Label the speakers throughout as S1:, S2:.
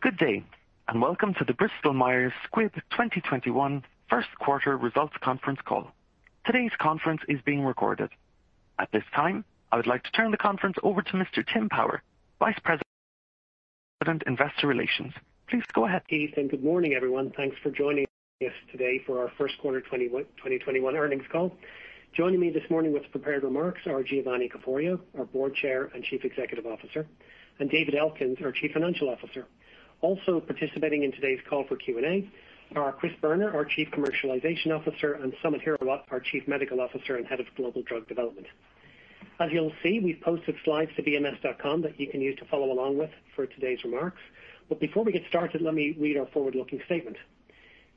S1: Good day, and welcome to the Bristol-Myers Squibb 2021 first quarter results conference call. Today's conference is being recorded. At this time, I would like to turn the conference over to Mr. Tim Power, Vice President, Investor Relations. Please go ahead.
S2: Keith, and good morning, everyone. Thanks for joining us today for our first quarter 2021 earnings call. Joining me this morning with prepared remarks are Giovanni Caforio, our Board Chair and Chief Executive Officer, and David Elkins, our Chief Financial Officer. Also participating in today's call for Q&A are Chris Boerner, our Chief Commercialization Officer, and Samit Hirawat, our Chief Medical Officer and Head of Global Drug Development. As you'll see, we've posted slides to bms.com that you can use to follow along with for today's remarks. But before we get started, let me read our forward-looking statement.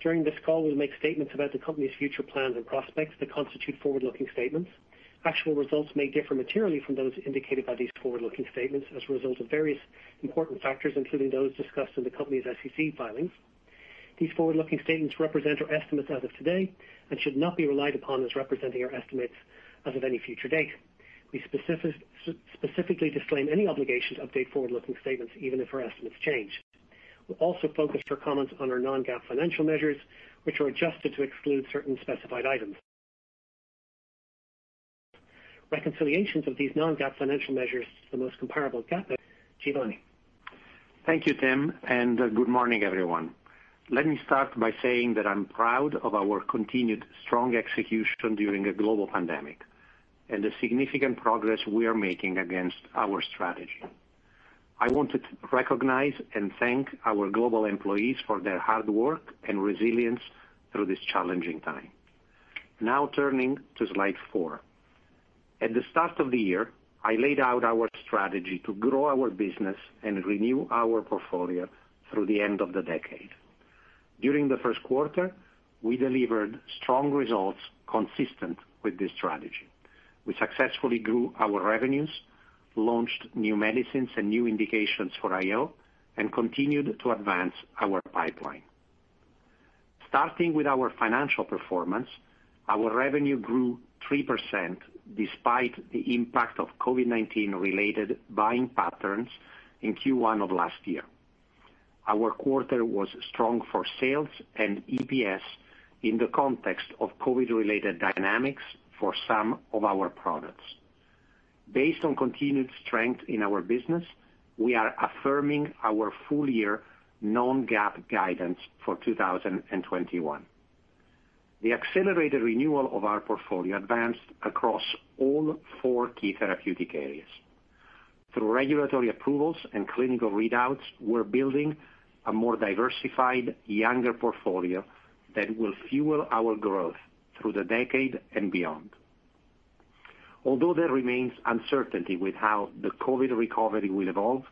S2: During this call, we'll make statements about the company's future plans and prospects that constitute forward-looking statements. Actual results may differ materially from those indicated by these forward-looking statements as a result of various important factors, including those discussed in the company's SEC filings. These forward-looking statements represent our estimates as of today and should not be relied upon as representing our estimates as of any future date. We specifically disclaim any obligation to update forward-looking statements even if our estimates change. We'll also focus our comments on our non-GAAP financial measures, which are adjusted to exclude certain specified items. Reconciliations of these non-GAAP financial measures to the most comparable GAAP measures. Giovanni.
S3: Thank you, Tim, and good morning, everyone. Let me start by saying that I'm proud of our continued strong execution during a global pandemic and the significant progress we are making against our strategy. I want to recognize and thank our global employees for their hard work and resilience through this challenging time. Now turning to slide 4. At the start of the year, I laid out our strategy to grow our business and renew our portfolio through the end of the decade. During the first quarter, we delivered strong results consistent with this strategy. We successfully grew our revenues, launched new medicines and new indications for IO, and continued to advance our pipeline. Starting with our financial performance, our revenue grew 3% despite the impact of COVID-19 related buying patterns in Q1 of last year. Our quarter was strong for sales and EPS in the context of COVID-related dynamics for some of our products. Based on continued strength in our business, we are affirming our full year non-GAAP guidance for 2021. The accelerated renewal of our portfolio advanced across all 4 key therapeutic areas. Through regulatory approvals and clinical readouts, we're building a more diversified, younger portfolio that will fuel our growth through the decade and beyond. Although there remains uncertainty with how the COVID recovery will evolve,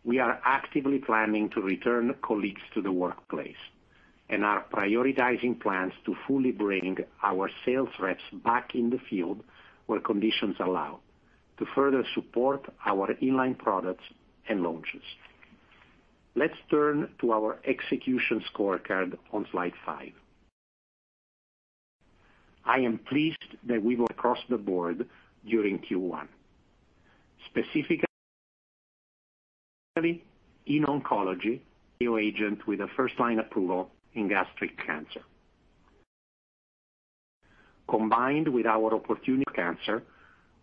S3: we are actively planning to return colleagues to the workplace and are prioritizing plans to fully bring our sales reps back in the field where conditions allow to further support our inline products and launches. Let's turn to our execution scorecard on slide 5. I am pleased that we were across the board during Q1. Specifically, in oncology, IO agent with a first-line approval in gastric cancer. Combined with our opportunity cancer,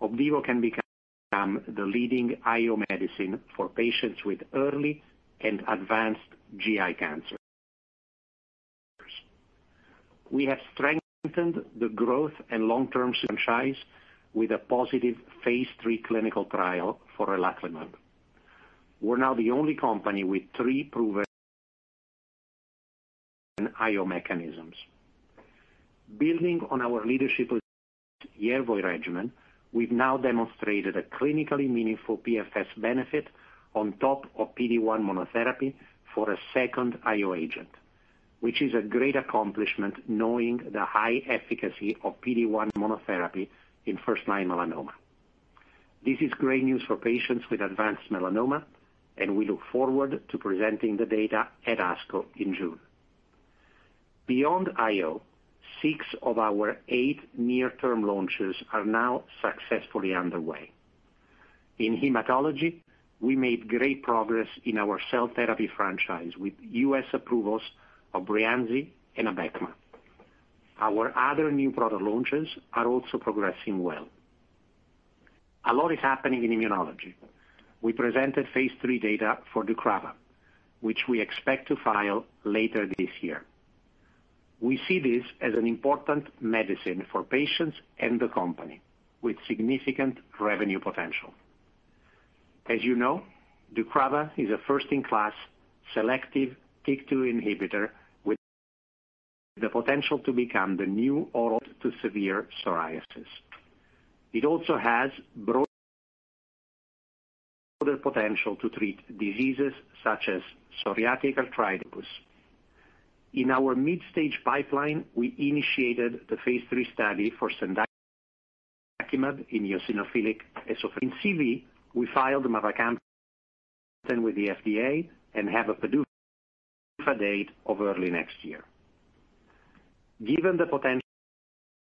S3: Opdivo can become the leading IO medicine for patients with early and advanced GI cancers. We have strengthened the growth and long-term franchise with a positive phase 3 clinical trial for relatlimab. We're now the only company with 3 proven IO mechanisms. Building on our leadership with Yervoy regimen, we've now demonstrated a clinically meaningful PFS benefit on top of PD-1 monotherapy for a second IO agent, which is a great accomplishment knowing the high efficacy of PD-1 monotherapy in first-line melanoma. This is great news for patients with advanced melanoma, and we look forward to presenting the data at ASCO in June. Beyond IO, 6 of our 8 near-term launches are now successfully underway. In hematology, we made great progress in our cell therapy franchise with U.S. approvals of Breyanzi and Abecma. Our other new product launches are also progressing well. A lot is happening in immunology. We presented phase 3 data for Dukrava, which we expect to file later this year. We see this as an important medicine for patients and the company with significant revenue potential. As you know, Dukrava is a first-in-class selective TYK2 inhibitor with the potential to become the new oral to severe psoriasis. It also has broader potential to treat diseases such as psoriatic arthritis. In our mid-stage pipeline, we initiated the phase 3 study for cendakimab in eosinophilic esophagitis. In CV, we filed mavacamten with the FDA and have a PDUFA date of early next year. Given the potential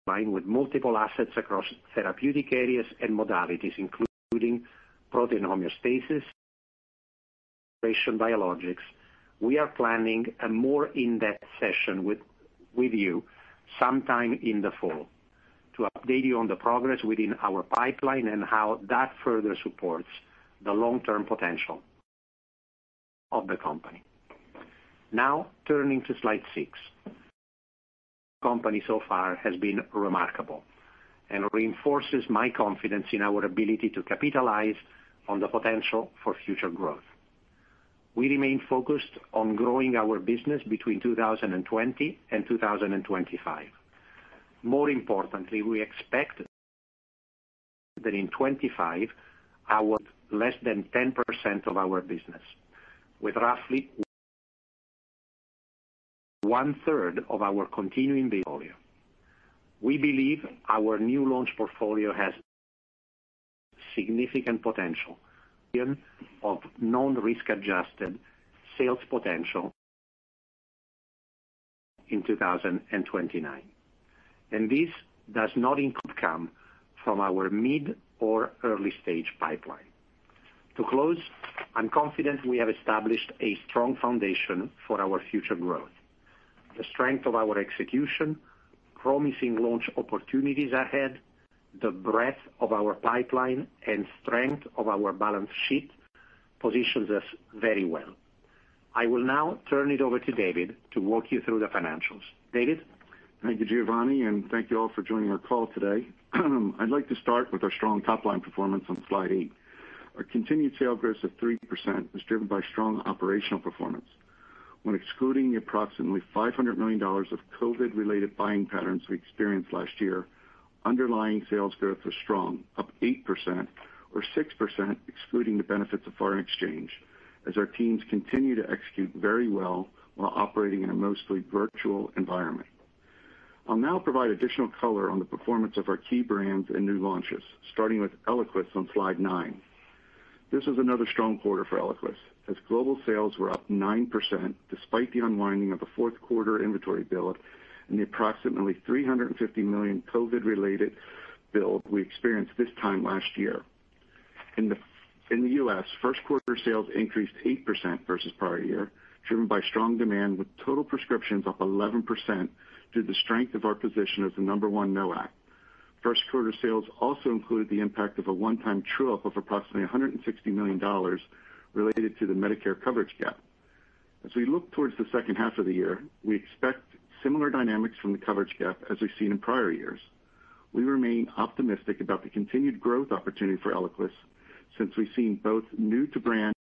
S3: with multiple assets across therapeutic areas and modalities, including protein homeostasis, biologics, we are planning a more in-depth session with you sometime in the fall to update you on the progress within our pipeline and how that further supports the long-term potential of the company. Now, turning to slide 6. The company so far has been remarkable and reinforces my confidence in our ability to capitalize on the potential for future growth. We remain focused on growing our business between 2020 and 2025. More importantly, we expect that in 25, our less than 10% of our business, with roughly 1/3 of our continuing portfolio. We believe our new launch portfolio has significant potential of non-risk adjusted sales potential in 2029. And this does not come from our mid or early stage pipeline. To close, I'm confident we have established a strong foundation for our future growth. The strength of our execution, promising launch opportunities ahead, the breadth of our pipeline, and strength of our balance sheet positions us very well. I will now turn it over to David to walk you through the financials. David?
S4: Thank you, Giovanni, and thank you all for joining our call today. I'd like to start with our strong top-line performance on slide 8. Our continued sales growth of 3% was driven by strong operational performance. When excluding the approximately $500 million of COVID-related buying patterns we experienced last year, underlying sales growth was strong, up 8%, or 6% excluding the benefits of foreign exchange, as our teams continue to execute very well while operating in a mostly virtual environment. I'll now provide additional color on the performance of our key brands and new launches, starting with Eliquis on slide 9. This was another strong quarter for Eliquis, as global sales were up 9% despite the unwinding of the fourth quarter inventory build and the approximately $350 million COVID-related build we experienced this time last year. In the U.S., first quarter sales increased 8% versus prior year, driven by strong demand with total prescriptions up 11% due to the strength of our position as the number one NOAC. First quarter sales also included the impact of a one-time true-up of approximately $160 million related to the Medicare coverage gap. As we look towards the second half of the year, we expect similar dynamics from the coverage gap as we've seen in prior years. We remain optimistic about the continued growth opportunity for Eliquis since we've seen both new-to-brand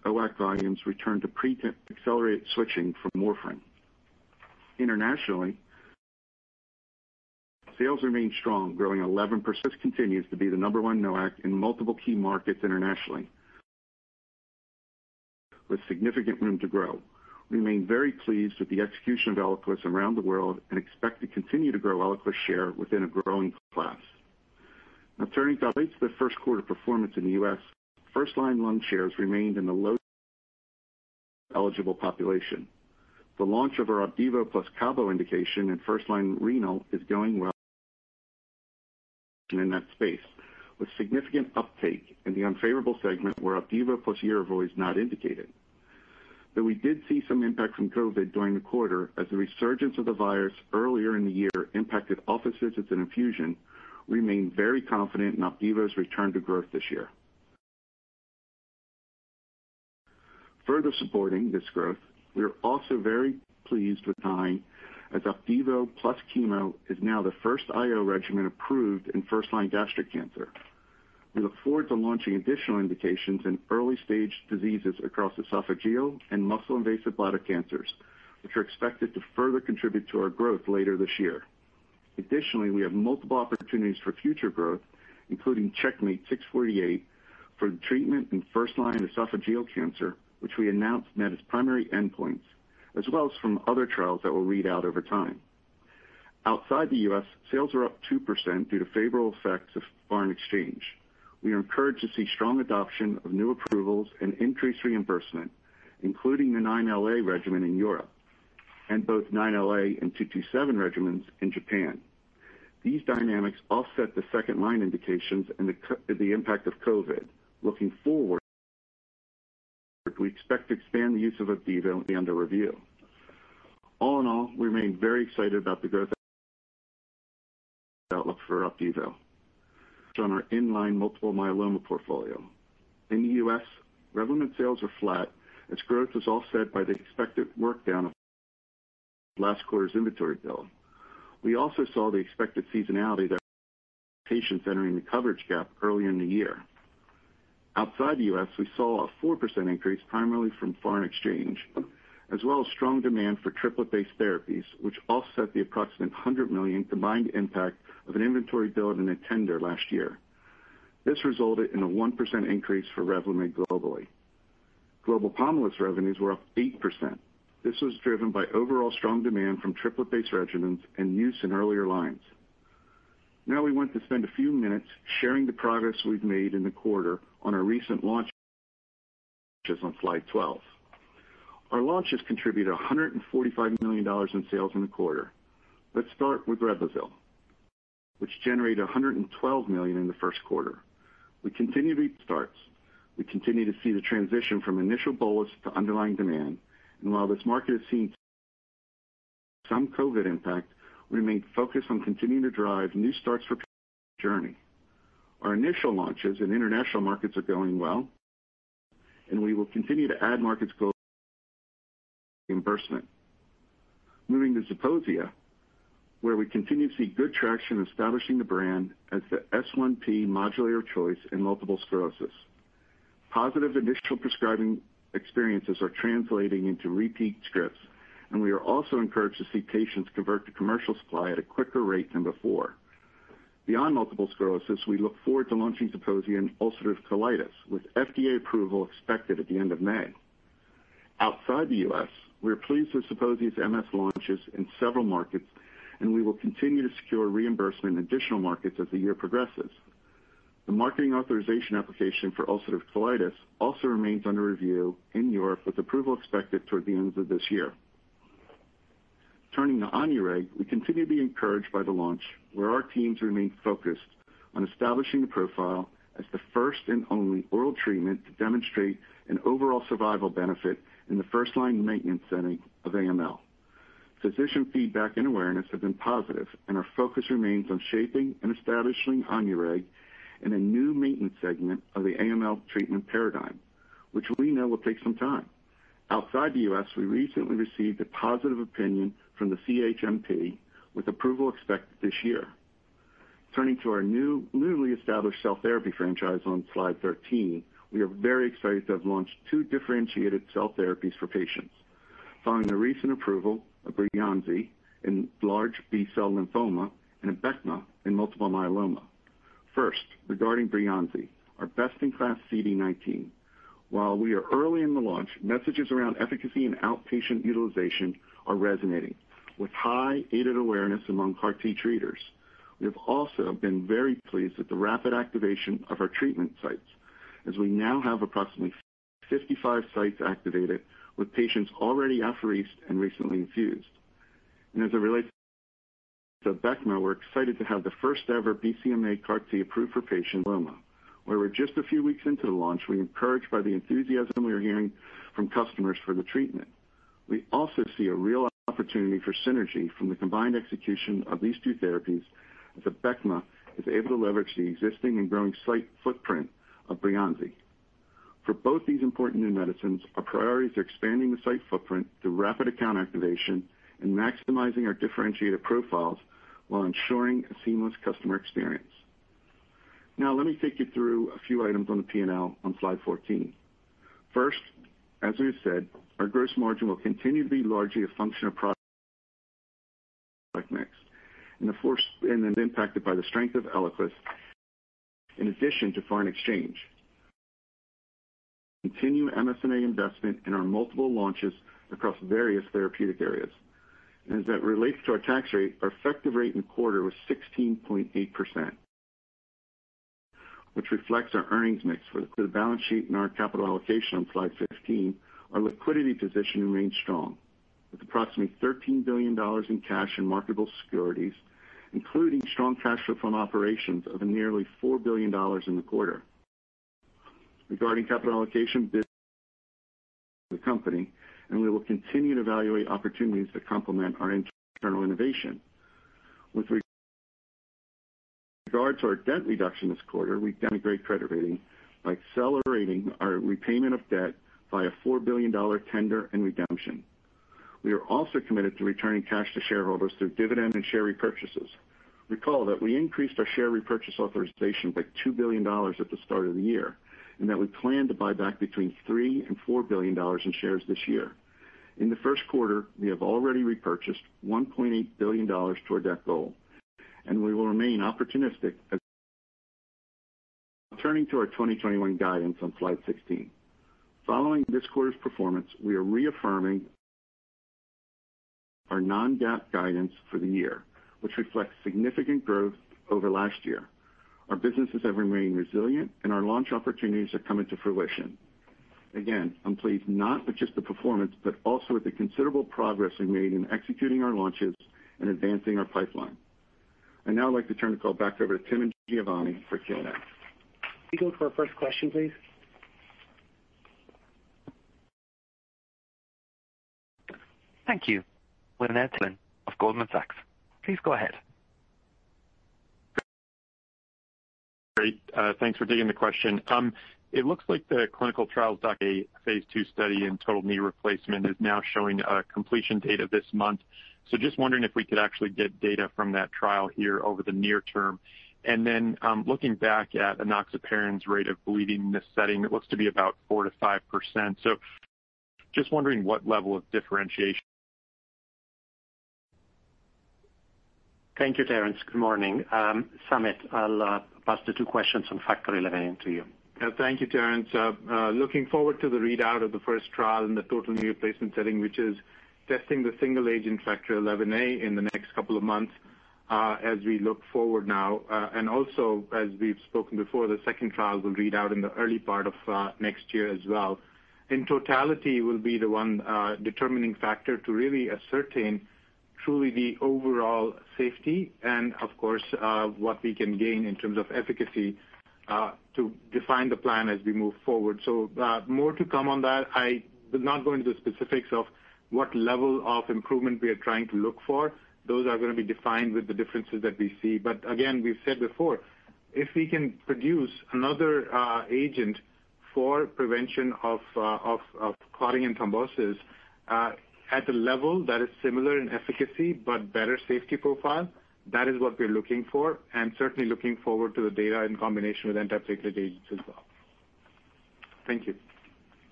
S4: OAC volumes return to pre-accelerated switching from warfarin. Internationally, sales remain strong, growing 11%. Continues to be the number one NOAC in multiple key markets internationally, with significant room to grow. We remain very pleased with the execution of Eliquis around the world and expect to continue to grow Eliquis share within a growing class. Now turning to the first quarter performance in the U.S., first-line lung shares remained in the low eligible population. The launch of our Opdivo plus Cabo indication in first-line renal is going well in that space, with significant uptake in the unfavorable segment where Opdivo plus Yervoy is not indicated. Though we did see some impact from COVID during the quarter as the resurgence of the virus earlier in the year impacted office visits and infusion, we remain very confident in Opdivo's return to growth this year. Further supporting this growth, we are also very pleased with time as Opdivo plus chemo is now the first IO regimen approved in first-line gastric cancer. We look forward to launching additional indications in early-stage diseases across esophageal and muscle-invasive bladder cancers, which are expected to further contribute to our growth later this year. Additionally, we have multiple opportunities for future growth, including Checkmate 648 for the treatment in first-line esophageal cancer, which we announced met its primary endpoints, as well as from other trials that will read out over time. Outside the U.S., sales are up 2% due to favorable effects of foreign exchange. We are encouraged to see strong adoption of new approvals and increased reimbursement, including the 9LA regimen in Europe and both 9LA and 227 regimens in Japan. These dynamics offset the second-line indications and the impact of COVID. Looking forward, we expect to expand the use of Opdivo under review. All in all, we remain very excited about the growth outlook for Opdivo on our inline multiple myeloma portfolio. In the U.S., Revlimid sales are flat as growth was offset by the expected work down of last quarter's inventory build. We also saw the expected seasonality that patients entering the coverage gap earlier in the year. Outside the U.S., we saw a 4% increase primarily from foreign exchange, as well as strong demand for triplet-based therapies, which offset the approximate $100 million combined impact of an inventory build and a tender last year. This resulted in a 1% increase for Revlimid globally. Global Pomalyst revenues were up 8%. This was driven by overall strong demand from triplet-based regimens and use in earlier lines. Now we want to spend a few minutes sharing the progress we've made in the quarter on our recent launches on slide 12. Our launches contributed $145 million in sales in the quarter. Let's start with Reblozyl, which generated $112 million in the first quarter. We continue to reap starts. We continue to see the transition from initial bolus to underlying demand, and while this market has seen some COVID impact, we remain focused on continuing to drive new starts for journey. Our initial launches in international markets are going well, and we will continue to add markets globally reimbursement. Moving to Zeposia, where we continue to see good traction establishing the brand as the S1P modulator of choice in multiple sclerosis. Positive initial prescribing experiences are translating into repeat scripts, and we are also encouraged to see patients convert to commercial supply at a quicker rate than before. Beyond multiple sclerosis, we look forward to launching Zeposia in ulcerative colitis, with FDA approval expected at the end of May. Outside the U.S., we are pleased with Zeposia's MS launches in several markets, and we will continue to secure reimbursement in additional markets as the year progresses. The marketing authorization application for ulcerative colitis also remains under review in Europe, with approval expected toward the end of this year. Turning to Onureg, we continue to be encouraged by the launch, where our teams remain focused on establishing the profile as the first and only oral treatment to demonstrate an overall survival benefit in the first-line maintenance setting of AML. Physician feedback and awareness have been positive, and our focus remains on shaping and establishing Onureg in a new maintenance segment of the AML treatment paradigm, which we know will take some time. Outside the U.S., we recently received a positive opinion from the CHMP, with approval expected this year. Turning to our newly established cell therapy franchise on slide 13, we are very excited to have launched 2 differentiated cell therapies for patients, following the recent approval of Breyanzi in large B-cell lymphoma and Abecma in multiple myeloma. First, regarding Breyanzi, our best-in-class CD19. While we are early in the launch, messages around efficacy and outpatient utilization are resonating, with high aided awareness among CAR T treaters. We have also been very pleased with the rapid activation of our treatment sites, as we now have approximately 55 sites activated, with patients already apheresed and recently infused. And as it relates BMY, we're excited to have the first ever BCMA CAR T approved for patients with myeloma. Where we're just a few weeks into the launch, we're encouraged by the enthusiasm we are hearing from customers for the treatment. We also see a real opportunity for synergy from the combined execution of these two therapies as BMY is able to leverage the existing and growing site footprint of Breyanzi. For both these important new medicines, our priorities are expanding the site footprint through rapid account activation and maximizing our differentiated profiles while ensuring a seamless customer experience. Now, let me take you through a few items on the P&L on slide 14. First, as we've said, our gross margin will continue to be largely a function of product mix and then impacted by the strength of Eliquis in addition to foreign exchange. Continue MSNA investment in our multiple launches across various therapeutic areas. And as that relates to our tax rate, our effective rate in the quarter was 16.8%, which reflects our earnings mix. For the balance sheet and our capital allocation on slide 15, our liquidity position remains strong, with approximately $13 billion in cash and marketable securities, including strong cash flow from operations of nearly $4 billion in the quarter. Regarding capital allocation, the company, and we will continue to evaluate opportunities to complement our internal innovation. With regard to our debt reduction this quarter, we demonstrate credit rating by accelerating our repayment of debt by a $4 billion tender and redemption. We are also committed to returning cash to shareholders through dividend and share repurchases. Recall that we increased our share repurchase authorization by $2 billion at the start of the year, and that we plan to buy back between $3 and $4 billion in shares this year. In the first quarter, we have already repurchased $1.8 billion toward that goal, and we will remain opportunistic. Turning to our 2021 guidance on slide 16. Following this quarter's performance, we are reaffirming our non-GAAP guidance for the year, which reflects significant growth over last year. Our businesses have remained resilient, and our launch opportunities are coming to fruition. Again, I'm pleased not with just the performance, but also with the considerable progress we made in executing our launches and advancing our pipeline. I'd now like to turn the call back over to Tim and Giovanni for Q&A.
S2: We go to our first question, please.
S1: Thank you. Lynette of Goldman Sachs. Please go ahead.
S5: Great. Thanks for taking the question. It looks like the clinical trials a phase 2 study in total knee replacement is now showing a completion date of this month. So just wondering if we could actually get data from that trial here over the near term. And then looking back at enoxaparin's rate of bleeding in this setting, it looks to be about 4 to 5%. So just wondering what level of differentiation.
S3: Thank you, Terence. Good morning. Samit, I'll pass the two questions on Factor XI to you.
S6: Thank you, Terence. Looking forward to the readout of the first trial in the total knee replacement setting, which is testing the single agent Factor XIa in the next couple of months as we look forward now. And also, as we've spoken before, the second trial will read out in the early part of next year as well. In totality, will be the one determining factor to really ascertain truly the overall safety and, of course, what we can gain in terms of efficacy to define the plan as we move forward. So more to come on that. I will not go into the specifics of what level of improvement we are trying to look for. Those are going to be defined with the differences that we see. But again, we've said before, if we can produce another agent for prevention of clotting and thrombosis at a level that is similar in efficacy but better safety profile, that is what we're looking for, and certainly looking forward to the data in combination with antiplatelet agents as well. Thank you.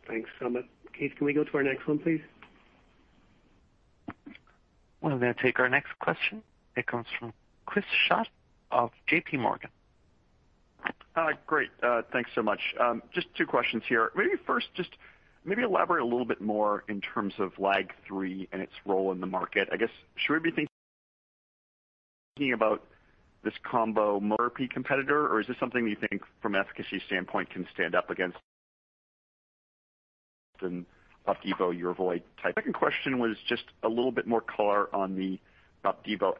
S2: Thanks, Samit. Keith, can we go to our next one, please?
S1: We'll now take our next question. It comes from Chris Schott of JP Morgan.
S7: Great. Thanks so much. Just two questions here. Maybe first, maybe elaborate a little bit more in terms of LAG-3 and its role in the market. I guess, should we be thinking about this combo therapy competitor, or is this something you think from an efficacy standpoint can stand up against an Opdivo, Yervoy type? Second question was just a little bit more color on the Opdivo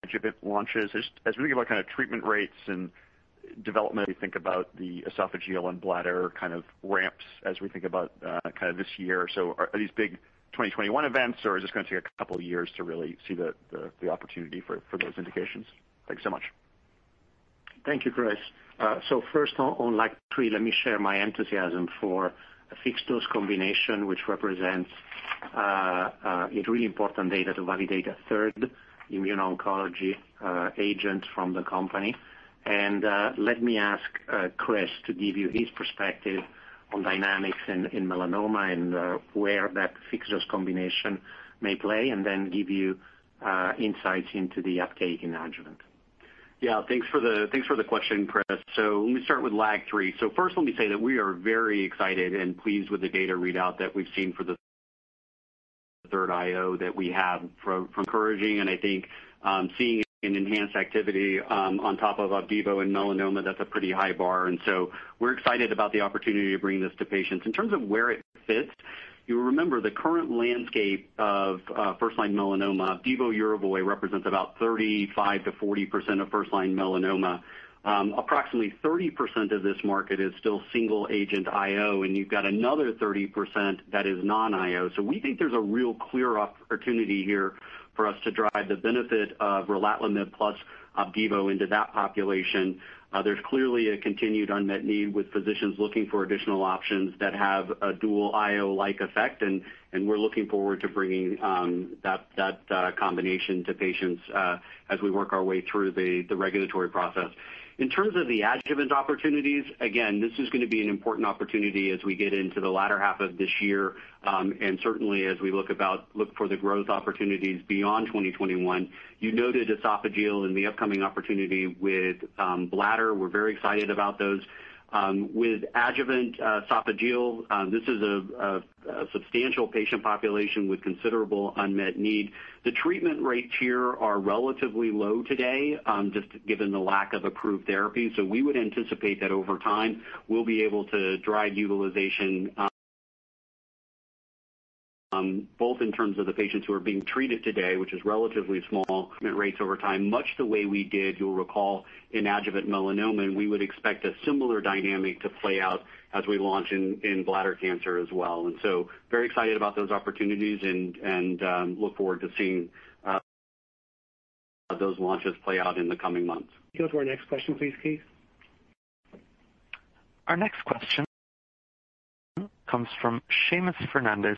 S7: adjuvant launches? Just as we think about kind of treatment rates and development, we think about the esophageal and bladder kind of ramps as we think about kind of this year. So are these big 2021 events, or is this going to take a couple of years to really see the opportunity for those indications? Thanks so much.
S3: Thank you, Chris. So first on LAG-3, let me share my enthusiasm for a fixed dose combination, which represents a really important data to validate a third immuno-oncology agent from the company. And let me ask Chris to give you his perspective on dynamics in melanoma and where that fixed dose combination may play, and then give you insights into the uptake in adjuvant.
S8: Yeah, thanks for the question, Chris. So let me start with LAG-3. So first, let me say that we are very excited and pleased with the data readout that we've seen for the third IO that we have from encouraging, and I think seeing an enhanced activity on top of Opdivo and melanoma, that's a pretty high bar, and so we're excited about the opportunity to bring this to patients. In terms of where it fits, you remember the current landscape of first-line melanoma. Opdivo Yervoy represents about 35 to 40% of first-line melanoma. Approximately 30% of this market is still single-agent IO, and you've got another 30% that is non-IO. So we think there's a real clear opportunity here for us to drive the benefit of relatlimab plus Opdivo into that population. There's clearly a continued unmet need with physicians looking for additional options that have a dual IO-like effect, and we're looking forward to bringing that combination to patients as we work our way through the regulatory process. In terms of the adjuvant opportunities, again, this is going to be an important opportunity as we get into the latter half of this year, and certainly as we look for the growth opportunities beyond 2021. You noted esophageal and the upcoming opportunity with bladder. We're very excited about those. With adjuvant esophageal, this is a substantial patient population with considerable unmet need. The treatment rates here are relatively low today, just given the lack of approved therapy. So we would anticipate that over time we'll be able to drive utilization both in terms of the patients who are being treated today, which is relatively small, treatment rates over time, much the way we did, you'll recall, in adjuvant melanoma, and we would expect a similar dynamic to play out as we launch in bladder cancer as well. And so very excited about those opportunities and look forward to seeing those launches play out in the coming months.
S2: Go to our next question, please, Keith.
S1: Our next question comes from Seamus Fernandez.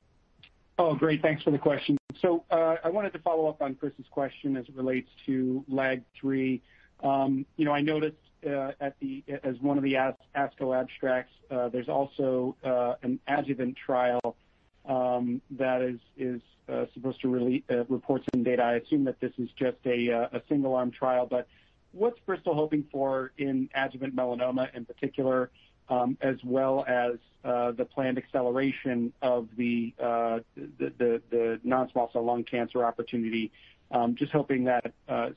S9: Oh, great. Thanks for the question. So I wanted to follow up on Chris's question as it relates to LAG-3. I noticed as one of the ASCO abstracts, there's also an adjuvant trial that is supposed to report some data. I assume that this is just a single-arm trial, but what's Bristol hoping for in adjuvant melanoma in particular, as well as the planned acceleration of the non-small cell lung cancer opportunity? Just hoping that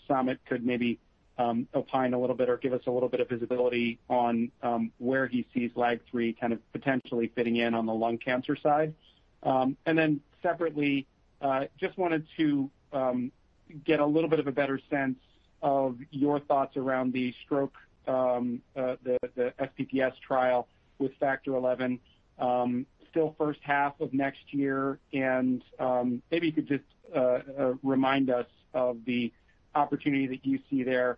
S9: Samit could maybe opine a little bit or give us a little bit of visibility on where he sees LAG-3 kind of potentially fitting in on the lung cancer side. And then separately, just wanted to get a little bit of a better sense of your thoughts around the stroke, the SPPS trial with Factor XI, still first half of next year, and maybe you could just remind us of the opportunity that you see there.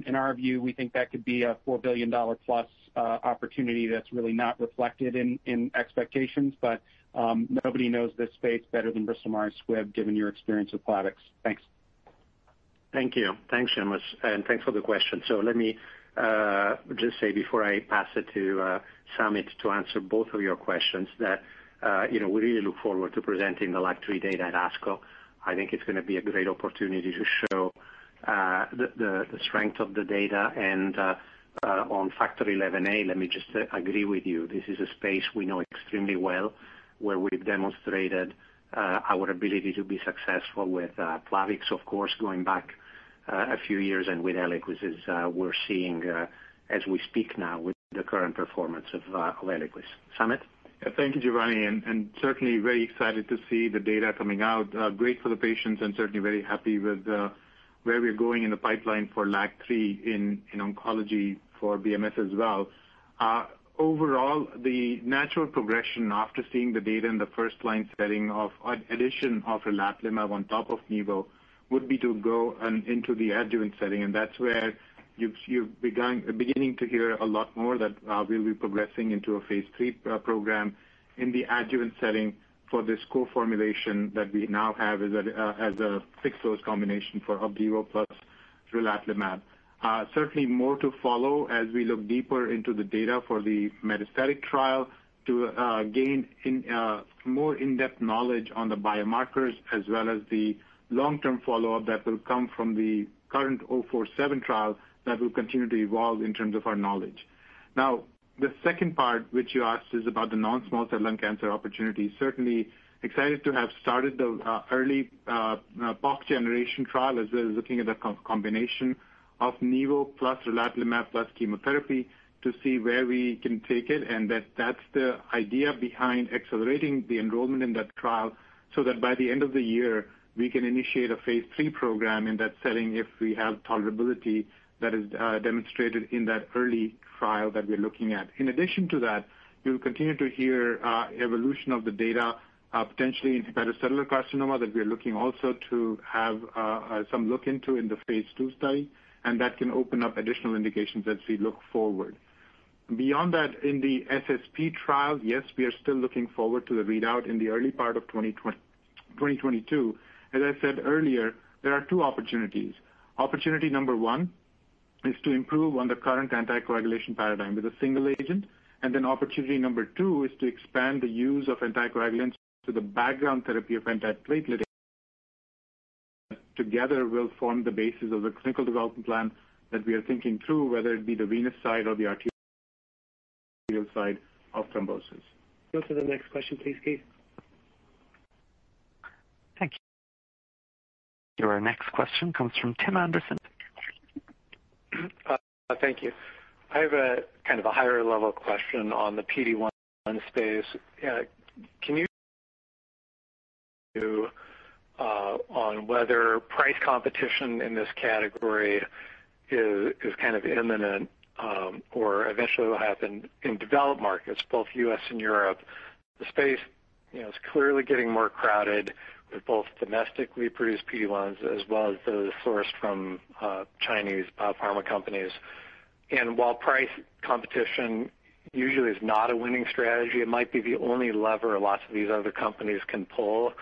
S9: In our view, we think that could be a $4 billion plus opportunity that's really not reflected in expectations, but nobody knows this space better than Bristol-Myers Squibb, given your experience with Plavix. Thanks.
S3: Thank you. Thanks, Seamus, and thanks for the question. So let me just say before I pass it to Samit to answer both of your questions that we really look forward to presenting the LAG-3 data at ASCO. I think it's going to be a great opportunity to show the strength of the data. And on Factor XIa, let me just agree with you. This is a space we know extremely well, where we've demonstrated our ability to be successful with Plavix, of course, going back a few years, and with Eliquis, as we're seeing as we speak now with the current performance of Eliquis. Samit?
S6: Yeah, thank you, Giovanni, and certainly very excited to see the data coming out. Great for the patients, and certainly very happy with where we're going in the pipeline for LAG-3 in oncology for BMS as well. Overall, the natural progression after seeing the data in the first-line setting of addition of relatlimab on top of nivo would be to go into the adjuvant setting, and that's where you're beginning to hear a lot more that we'll be progressing into a phase 3 program in the adjuvant setting for this co-formulation that we now have as a fixed-dose combination for Opdivo plus relatlimab. Certainly more to follow as we look deeper into the data for the metastatic trial to gain more in-depth knowledge on the biomarkers as well as the long-term follow-up that will come from the current 047 trial that will continue to evolve in terms of our knowledge. Now, the second part, which you asked, is about the non-small cell lung cancer opportunity. Certainly excited to have started the early POC generation trial as well as looking at the combination of nivo plus relatlimab plus chemotherapy to see where we can take it, and that's the idea behind accelerating the enrollment in that trial so that by the end of the year we can initiate a phase 3 program in that setting if we have tolerability that is demonstrated in that early trial that we're looking at. In addition to that, you'll continue to hear evolution of the data potentially in hepatocellular carcinoma that we're looking also to have some look into in the phase 2 study, and that can open up additional indications as we look forward. Beyond that, in the SSP trial, yes, we are still looking forward to the readout in the early part of 2022. As I said earlier, there are two opportunities. Opportunity number one is to improve on the current anticoagulation paradigm with a single agent, and then opportunity number two is to expand the use of anticoagulants to the background therapy of antiplatelet. Together will form the basis of the clinical development plan that we are thinking through, whether it be the venous side or the arterial side of thrombosis.
S2: Go to the next question, please, Keith.
S1: Thank you. Your next question comes from Tim Anderson.
S10: Thank you. I have a kind of a higher level question on the PD-1 space. Can you on whether price competition in this category is kind of imminent or eventually will happen in developed markets, both U.S. and Europe? The space, is clearly getting more crowded with both domestically produced PD-1s as well as those sourced from Chinese biopharma companies. And while price competition usually is not a winning strategy, it might be the only lever lots of these other companies can pull.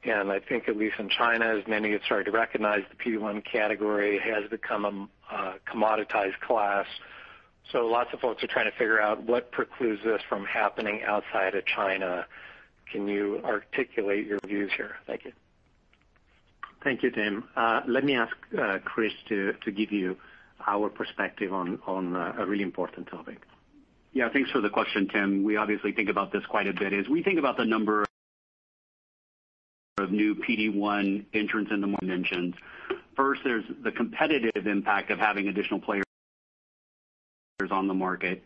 S10: And I think at least in China, as many have started to recognize, the PD-1 category has become a commoditized class. So lots of folks are trying to figure out what precludes this from happening outside of China. Can you articulate your views here? Thank you.
S3: Thank you, Tim. Let me ask Chris to give you our perspective on a really important topic.
S8: Yeah, thanks for the question, Tim. We obviously think about this quite a bit. As we think about the number of new PD-1 entrants in the mentioned, first there's the competitive impact of having additional players on the market.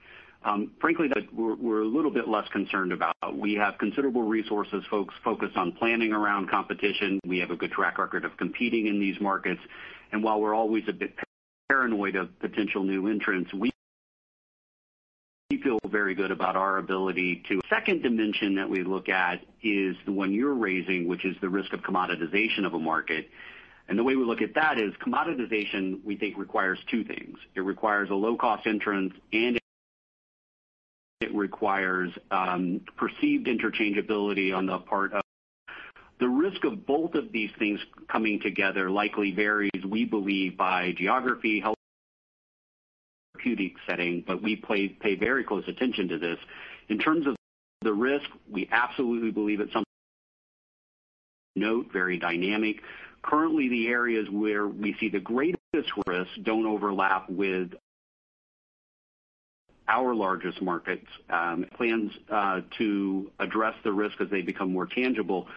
S8: Frankly, that we're a little bit less concerned about. We have considerable resources, folks focused on planning around competition. We have a good track record of competing in these markets. And while we're always a bit paranoid of potential new entrants, we feel very good about our ability to. Second dimension that we look at is the one you're raising, which is the risk of commoditization of a market. And the way we look at that is commoditization, we think, requires two things. It requires a low-cost entrant, and it requires perceived interchangeability on the part of. The risk of both of these things coming together likely varies, we believe, by geography, health, therapeutic setting, but we pay very close attention to this. In terms of the risk, we absolutely believe it's something note, very dynamic. Currently, the areas where we see the greatest risk don't overlap with our largest markets. Plans to address the risk as they become more tangible.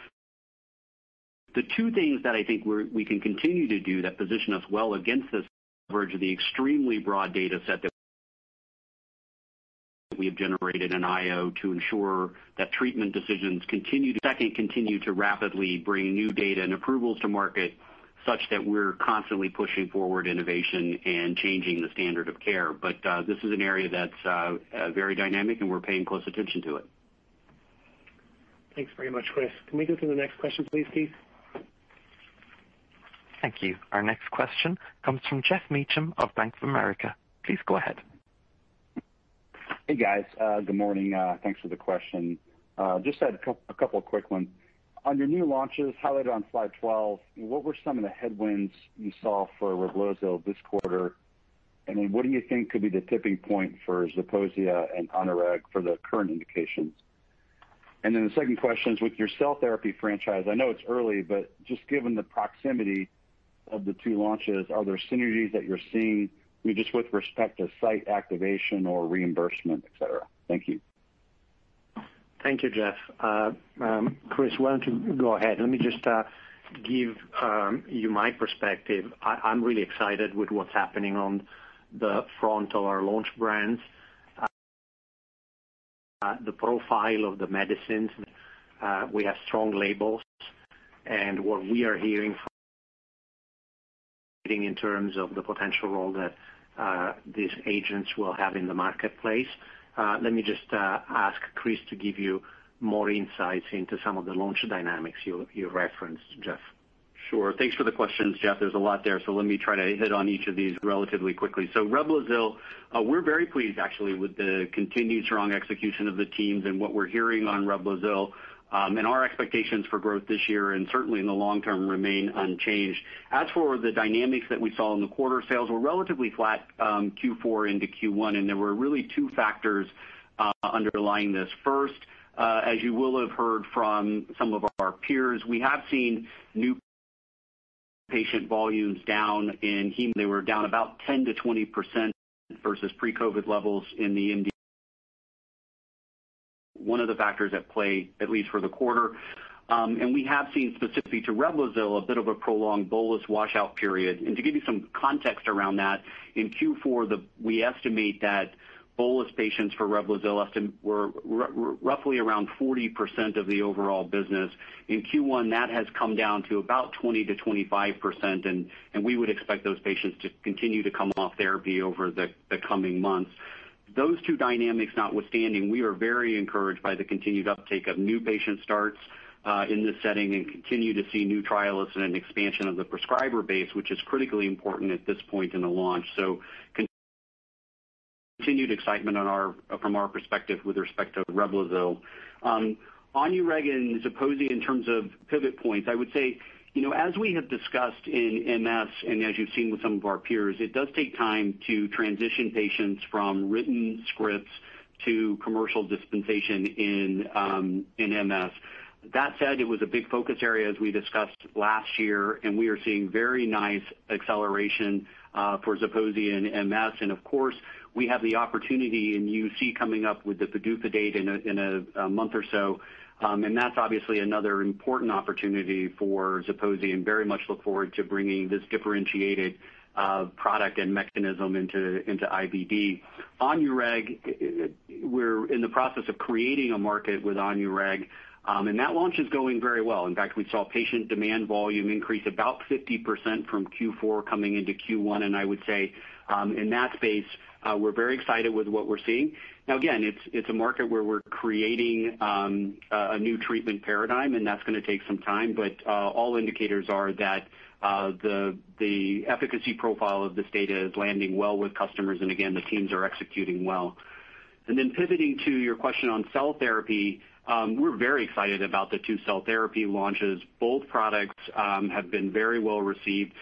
S8: The two things that I think we can continue to do that position us well against this coverage of the extremely broad data set that we have generated in IO to ensure that treatment decisions continue to rapidly bring new data and approvals to market. such that we're constantly pushing forward innovation and changing the standard of care. But this is an area that's very dynamic, and we're paying close attention to it.
S2: Thanks very much, Chris. Can we go to the next question, please, Keith?
S1: Thank you. Our next question comes from Geoff Meacham of Bank of America. Please go ahead.
S11: Hey, guys. Good morning. Thanks for the question. Just had a couple of quick ones. On your new launches highlighted on slide 12, what were some of the headwinds you saw for Reblozyl this quarter? And then what do you think could be the tipping point for Zeposia and Onureg for the current indications? And then the second question is with your cell therapy franchise. I know it's early, but just given the proximity of the two launches, are there synergies that you're seeing just with respect to site activation or reimbursement, et cetera? Thank you.
S3: Thank you, Jeff. Chris, why don't you go ahead? Let me just give you my perspective. I'm really excited with what's happening on the front of our launch brands. The profile of the medicines, we have strong labels, and what we are hearing in terms of the potential role that these agents will have in the marketplace. Let me just ask Chris to give you more insights into some of the launch dynamics you referenced, Jeff.
S8: Sure. Thanks for the questions, Jeff. There's a lot there, so let me try to hit on each of these relatively quickly. So Reblozyl, we're very pleased actually with the continued strong execution of the teams and what we're hearing on Reblozyl. And our expectations for growth this year and certainly in the long term remain unchanged. As for the dynamics that we saw in the quarter, sales were relatively flat Q4 into Q1, and there were really two factors underlying this. First, as you will have heard from some of our peers, we have seen new patient volumes down in heme. They were down about 10 to 20% versus pre-COVID levels in the MD. One of the factors at play, at least for the quarter. And we have seen, specifically to Reblozyl, a bit of a prolonged bolus washout period. And to give you some context around that, in Q4, we estimate that bolus patients for Reblozyl were roughly around 40% of the overall business. In Q1, that has come down to about 20 to 25%, and we would expect those patients to continue to come off therapy over the coming months. Those two dynamics notwithstanding, we are very encouraged by the continued uptake of new patient starts in this setting and continue to see new trialists and an expansion of the prescriber base, which is critically important at this point in the launch. So continued excitement from our perspective with respect to Reblozyl. Onureg and Zeposia in terms of pivot points, I would say, as we have discussed in MS and as you've seen with some of our peers, it does take time to transition patients from written scripts to commercial dispensation in MS. That said, it was a big focus area as we discussed last year, and we are seeing very nice acceleration for Zeposia and MS. And of course, we have the opportunity in UC coming up with the PDUFA date in a month or so. And that's obviously another important opportunity for Zeposia, and very much look forward to bringing this differentiated product and mechanism into IBD. Onureg, we're in the process of creating a market with Onureg, and that launch is going very well. In fact, we saw patient demand volume increase about 50% from Q4 coming into Q1, and I would say in that space, we're very excited with what we're seeing. Now, again, it's a market where we're creating a new treatment paradigm, and that's going to take some time, but all indicators are that the efficacy profile of this data is landing well with customers, and again, the teams are executing well. And then pivoting to your question on cell therapy, we're very excited about the two cell therapy launches. Both products have been very well received.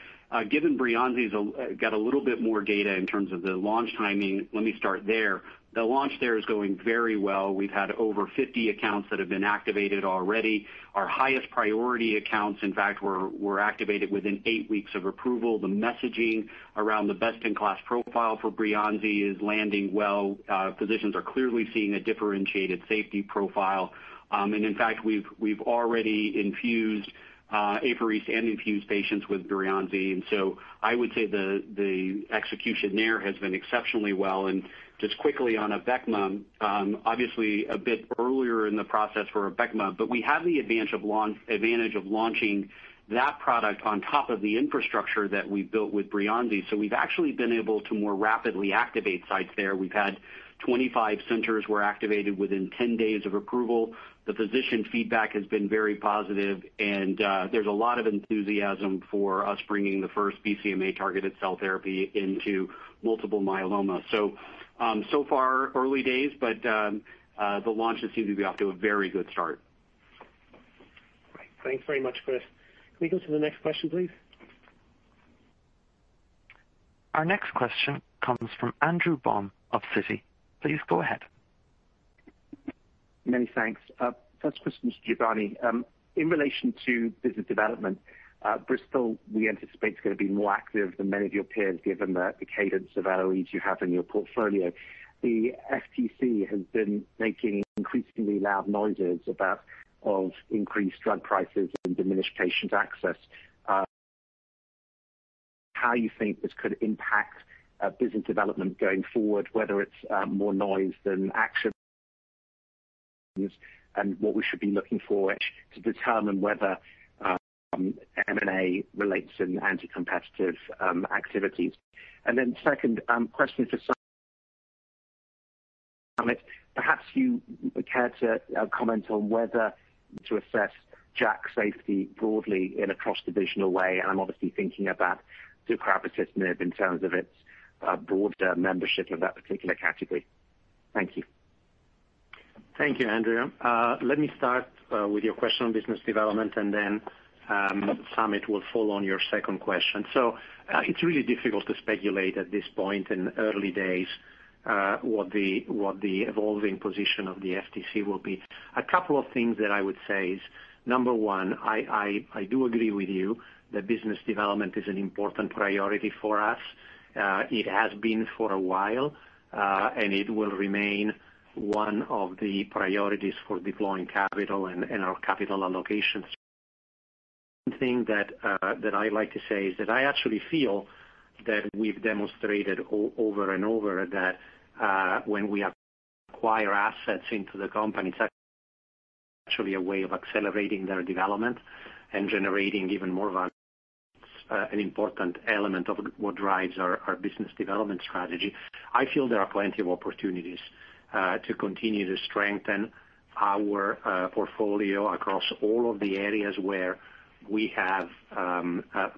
S8: Given Breyanzi's got a little bit more data in terms of the launch timing, let me start there. The launch there is going very well. We've had over 50 accounts that have been activated already. Our highest priority accounts, in fact, were activated within 8 weeks of approval. The messaging around the best-in-class profile for Breyanzi is landing well. Physicians are clearly seeing a differentiated safety profile. And in fact, we've already infused apheresed and infused patients with Breyanzi. And so I would say the execution there has been exceptionally well. And just quickly on Abecma, obviously a bit earlier in the process for Abecma, but we have the advantage of launching that product on top of the infrastructure that we built with Breyanzi. So we've actually been able to more rapidly activate sites there. We've had 25 centers were activated within 10 days of approval. The physician feedback has been very positive, and there's a lot of enthusiasm for us bringing the first BCMA-targeted cell therapy into multiple myeloma. So far, early days, but the launches seem to be off to a very good start.
S2: Right. Thanks very much, Chris. Can we go to the next question, please?
S1: Our next question comes from Andrew Baum of Citi. Please go ahead.
S12: Many thanks. First question is Giovanni. In relation to business development, Bristol, we anticipate is going to be more active than many of your peers given the cadence of LOEs you have in your portfolio. The FTC has been making increasingly loud noises of increased drug prices and diminished patient access. How you think this could impact business development going forward, whether it's more noise than action, and what we should be looking for to determine whether M&A relates in anti-competitive activities. And then second question for Samit, perhaps you care to comment on whether to assess JAK safety broadly in a cross-divisional way. And I'm obviously thinking about deucravacitinib in terms of its broader membership of that particular category. Thank you.
S3: Thank you, Andrew. Let me start with your question on business development, and then Samit will follow on your second question. So it's really difficult to speculate at this point in early days what the evolving position of the FTC will be. A couple of things that I would say is, number one, I do agree with you that business development is an important priority for us. It has been for a while, and it will remain one of the priorities for deploying capital and our capital allocations. One thing that I like to say is that I actually feel that we've demonstrated over and over that when we acquire assets into the company, it's actually a way of accelerating their development and generating even more value. An important element of what drives our business development strategy. I feel there are plenty of opportunities to continue to strengthen our portfolio across all of the areas where we have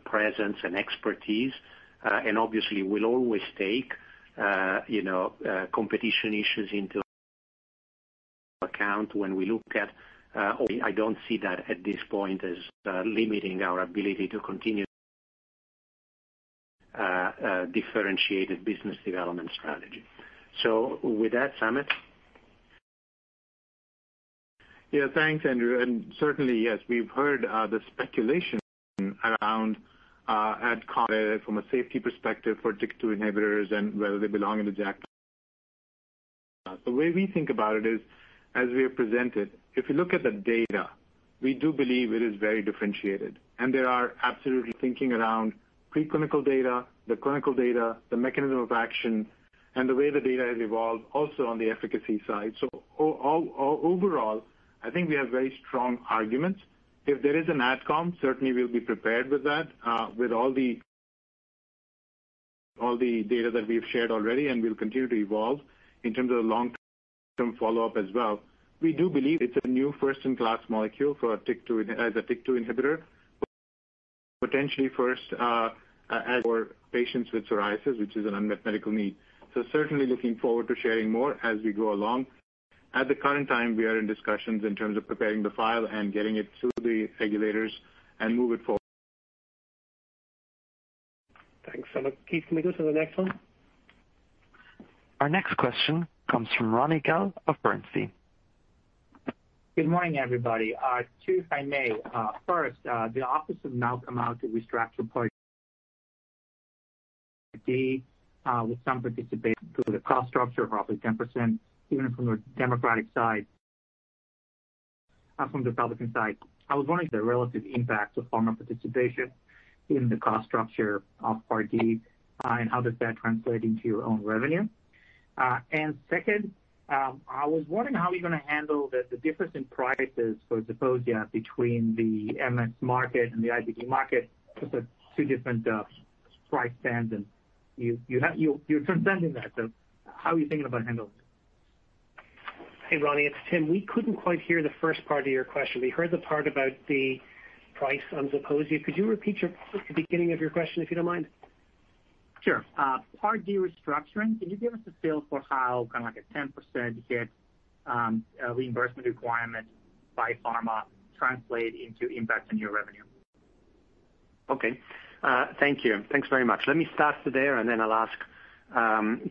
S3: presence and expertise, and obviously we'll always take competition issues into account when we look at. I don't see that at this point as limiting our ability to continue differentiated business development strategy. So with that, Samit.
S6: Yeah, thanks, Andrew. And certainly, yes, we've heard the speculation around AdCom from a safety perspective for TYK2 inhibitors and whether they belong in the JAK. The way we think about it is, as we have presented, if you look at the data, we do believe it is very differentiated. And there are absolutely thinking around preclinical data, the clinical data, the mechanism of action, and the way the data has evolved also on the efficacy side. So overall, I think we have very strong arguments. If there is an AdCom, certainly we'll be prepared with that, with all the data that we've shared already, and we'll continue to evolve in terms of the long-term follow-up as well. We do believe it's a new first-in-class molecule for a TYK2 as a TYK2 inhibitor, potentially first as for patients with psoriasis, which is an unmet medical need. So certainly looking forward to sharing more as we go along. At the current time, we are in discussions in terms of preparing the file and getting it through the regulators and move it forward.
S2: Thanks so much. Keith, can we go to the next one?
S1: Our next question comes from Ronny Gal of Bernstein.
S13: Good morning, everybody. Two, if I may. First, the office has now come out to restructure Part D with some participation through the cost structure of roughly 10%, even from the Democratic side, from the Republican side. I was wondering the relative impact of pharma participation in the cost structure of Part D and how does that translate into your own revenue? And second, I was wondering how you're going to handle the difference in prices for Zeposia between the MS market and the IBD market, just two different price bands, and you're transcending that. So how are you thinking about handling it?
S2: Hey, Ronnie, it's Tim. We couldn't quite hear the first part of your question. We heard the part about the price on Zeposia. Could you repeat the beginning of your question, if you don't mind?
S13: Sure. Part D restructuring, can you give us a feel for how kind of like a 10% hit reimbursement requirement by pharma translate into impact on your revenue?
S3: Okay. Thank you. Thanks very much. Let me start there, and then I'll ask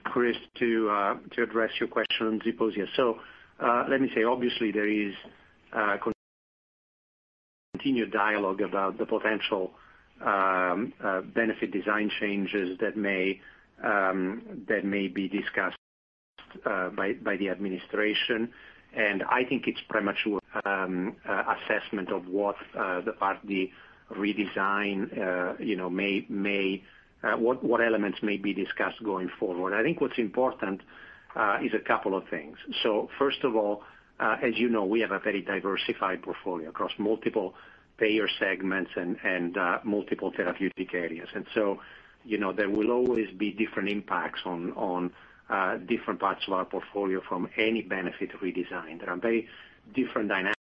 S3: Chris to address your question on Zeposia. So let me say, obviously, there is continued dialogue about the potential benefit design changes that may be discussed by the administration, and I think it's premature assessment of what the Part D redesign, what elements may be discussed going forward. I think what's important is a couple of things. So first of all, as you know, we have a very diversified portfolio across multiple payer segments and multiple therapeutic areas. And so, there will always be different impacts on different parts of our portfolio from any benefit redesign. There are very different dynamics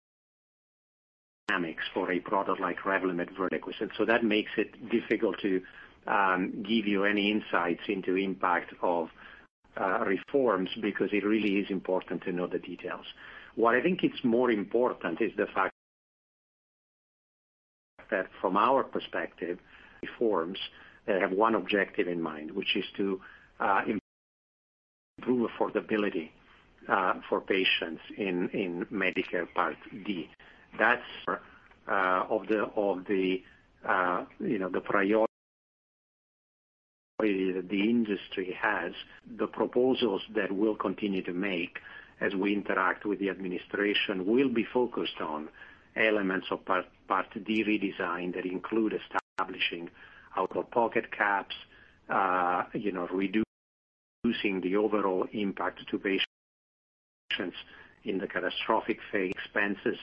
S3: for a product like Revlimid Verquis. And so that makes it difficult to give you any insights into impact of reforms, because it really is important to know the details. What I think is more important is the fact that from our perspective, reforms that have one objective in mind, which is to improve affordability for patients in Medicare Part D. That's of the priority that the industry has. The proposals that we'll continue to make as we interact with the administration will be focused on elements of Part D redesign that include establishing out-of-pocket caps, reducing the overall impact to patients in the catastrophic phase expenses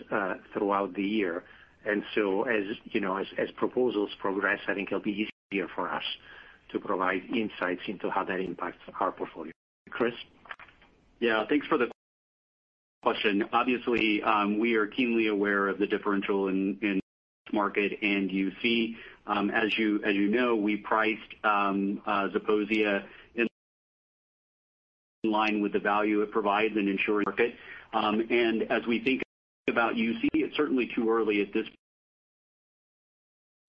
S3: throughout the year. And so as proposals progress, I think it'll be easier for us to provide insights into how that impacts our portfolio. Chris?
S8: Yeah, thanks for the question. Obviously, we are keenly aware of the differential in market, and you see, as you know, we priced Zeposia in line with the value it provides in insurance market. And as we think about UC, it's certainly too early at this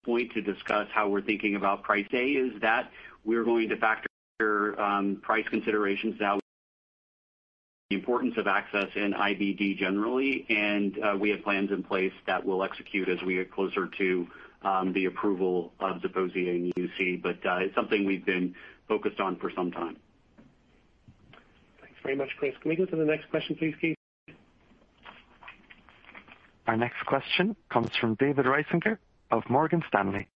S8: point to discuss how we're thinking about price. Is that we're going to factor price considerations now, the importance of access in IBD generally, and we have plans in place that we'll execute as we get closer to the approval of Zeposia in UC, but it's something we've been focused on for some time.
S2: Thanks very much, Chris. Can we go to the next question, please, Keith?
S1: Our next question comes from David Risinger of Morgan Stanley.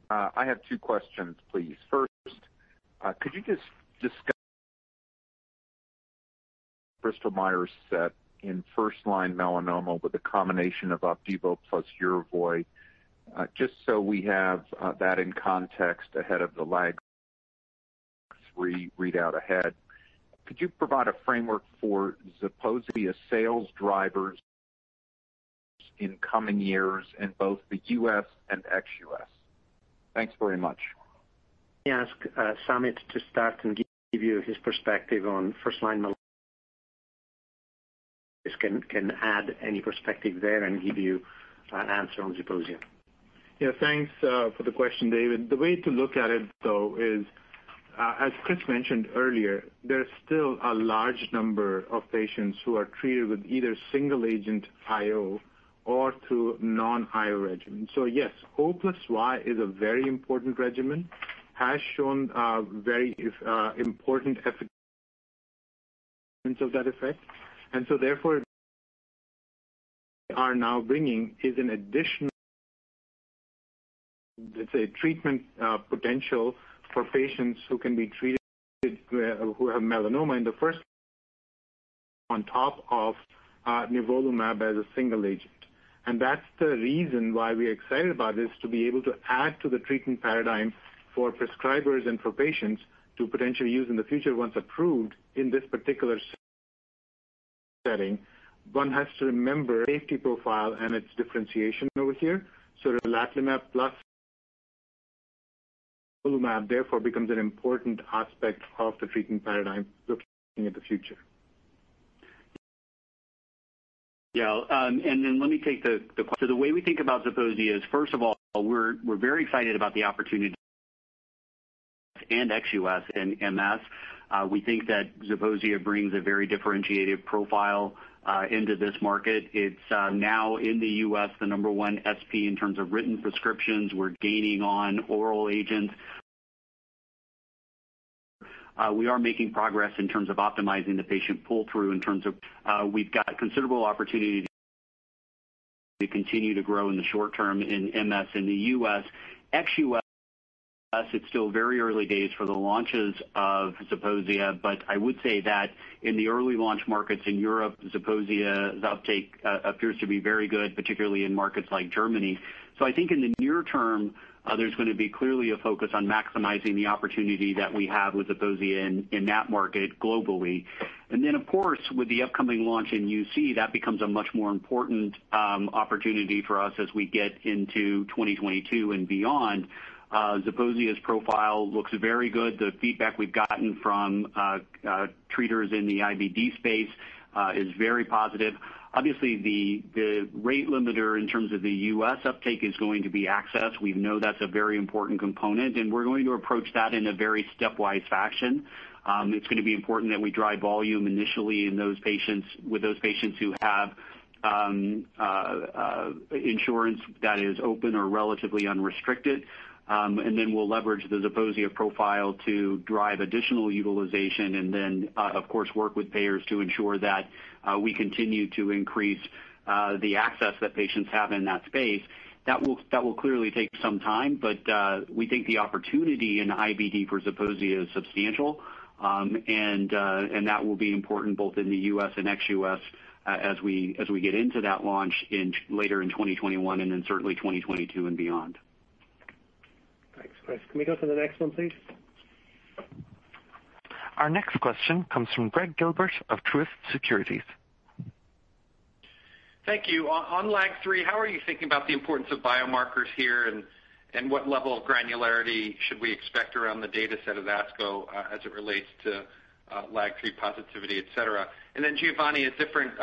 S14: I have two questions, please. First, could you just discuss Bristol-Myers set in first-line melanoma with a combination of Opdivo plus Yervoy, just so we have that in context ahead of the LAG-3 readout ahead? Could you provide a framework for Zeposia sales drivers in coming years in both the U.S. and ex-U.S.? Thanks very much.
S3: Let me ask Samit to start and give you his perspective on first-line melanoma. Can add any perspective there and give you an answer on Zeposia.
S6: Yeah, thanks for the question, David. The way to look at it, though, is as Chris mentioned earlier, there's still a large number of patients who are treated with either single-agent IO or through non-IO regimen. So yes, O plus Y is a very important regimen, has shown very important evidence of that effect. And so therefore, we are now bringing is an additional, let's say, treatment potential for patients who can be treated who have melanoma in the first on top of nivolumab as a single agent. And that's the reason why we're excited about this, to be able to add to the treatment paradigm for prescribers and for patients to potentially use in the future once approved in this particular setting. One has to remember safety profile and its differentiation over here. So relatlimab plus nivolumab therefore becomes an important aspect of the treatment paradigm looking at the future.
S8: Yeah, and then let me take the question. So the way we think about Zeposia is, first of all, we're very excited about the opportunity and ex-US and MS. We think that Zeposia brings a very differentiated profile into this market. It's now in the U.S. the number one SP in terms of written prescriptions. We're gaining on oral agents. We are making progress in terms of optimizing the patient pull-through in terms of we've got considerable opportunity to continue to grow in the short term in MS in the U.S. Ex-US, it's still very early days for the launches of Zeposia, but I would say that in the early launch markets in Europe, Zeposia's uptake appears to be very good, particularly in markets like Germany. So I think in the near term, there's going to be clearly a focus on maximizing the opportunity that we have with Zeposia in that market globally. And then, of course, with the upcoming launch in UC, that becomes a much more important opportunity for us as we get into 2022 and beyond. Zeposia's profile looks very good. The feedback we've gotten from treaters in the IBD space is very positive. Obviously, the rate limiter in terms of the U.S. uptake is going to be access. We know that's a very important component, and we're going to approach that in a very stepwise fashion. It's going to be important that we drive volume initially in those patients, with those patients who have insurance that is open or relatively unrestricted. And then we'll leverage the Zeposia profile to drive additional utilization, and then, of course, work with payers to ensure that we continue to increase the access that patients have in that space. That will clearly take some time, but we think the opportunity in IBD for Zeposia is substantial, and that will be important both in the U.S. and ex-U.S. As we get into that launch later in 2021 and then certainly 2022 and beyond.
S2: Thanks, Chris. Can we go to the next one, please?
S1: Our next question comes from Greg Gilbert of Truist Securities.
S15: Thank you. On LAG-3, how are you thinking about the importance of biomarkers here, and what level of granularity should we expect around the data set of ASCO as it relates to LAG-3 positivity, et cetera? And then Giovanni, a different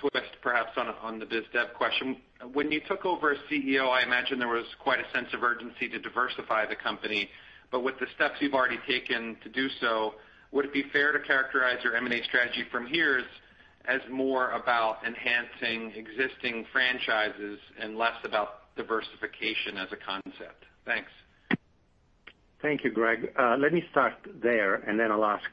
S15: twist perhaps on the biz dev question. When you took over as CEO, I imagine there was quite a sense of urgency to diversify the company, but with the steps you've already taken to do so, would it be fair to characterize your M&A strategy from here as more about enhancing existing franchises and less about diversification as a concept? Thanks.
S3: Thank you, Greg. Let me start there, and then I'll ask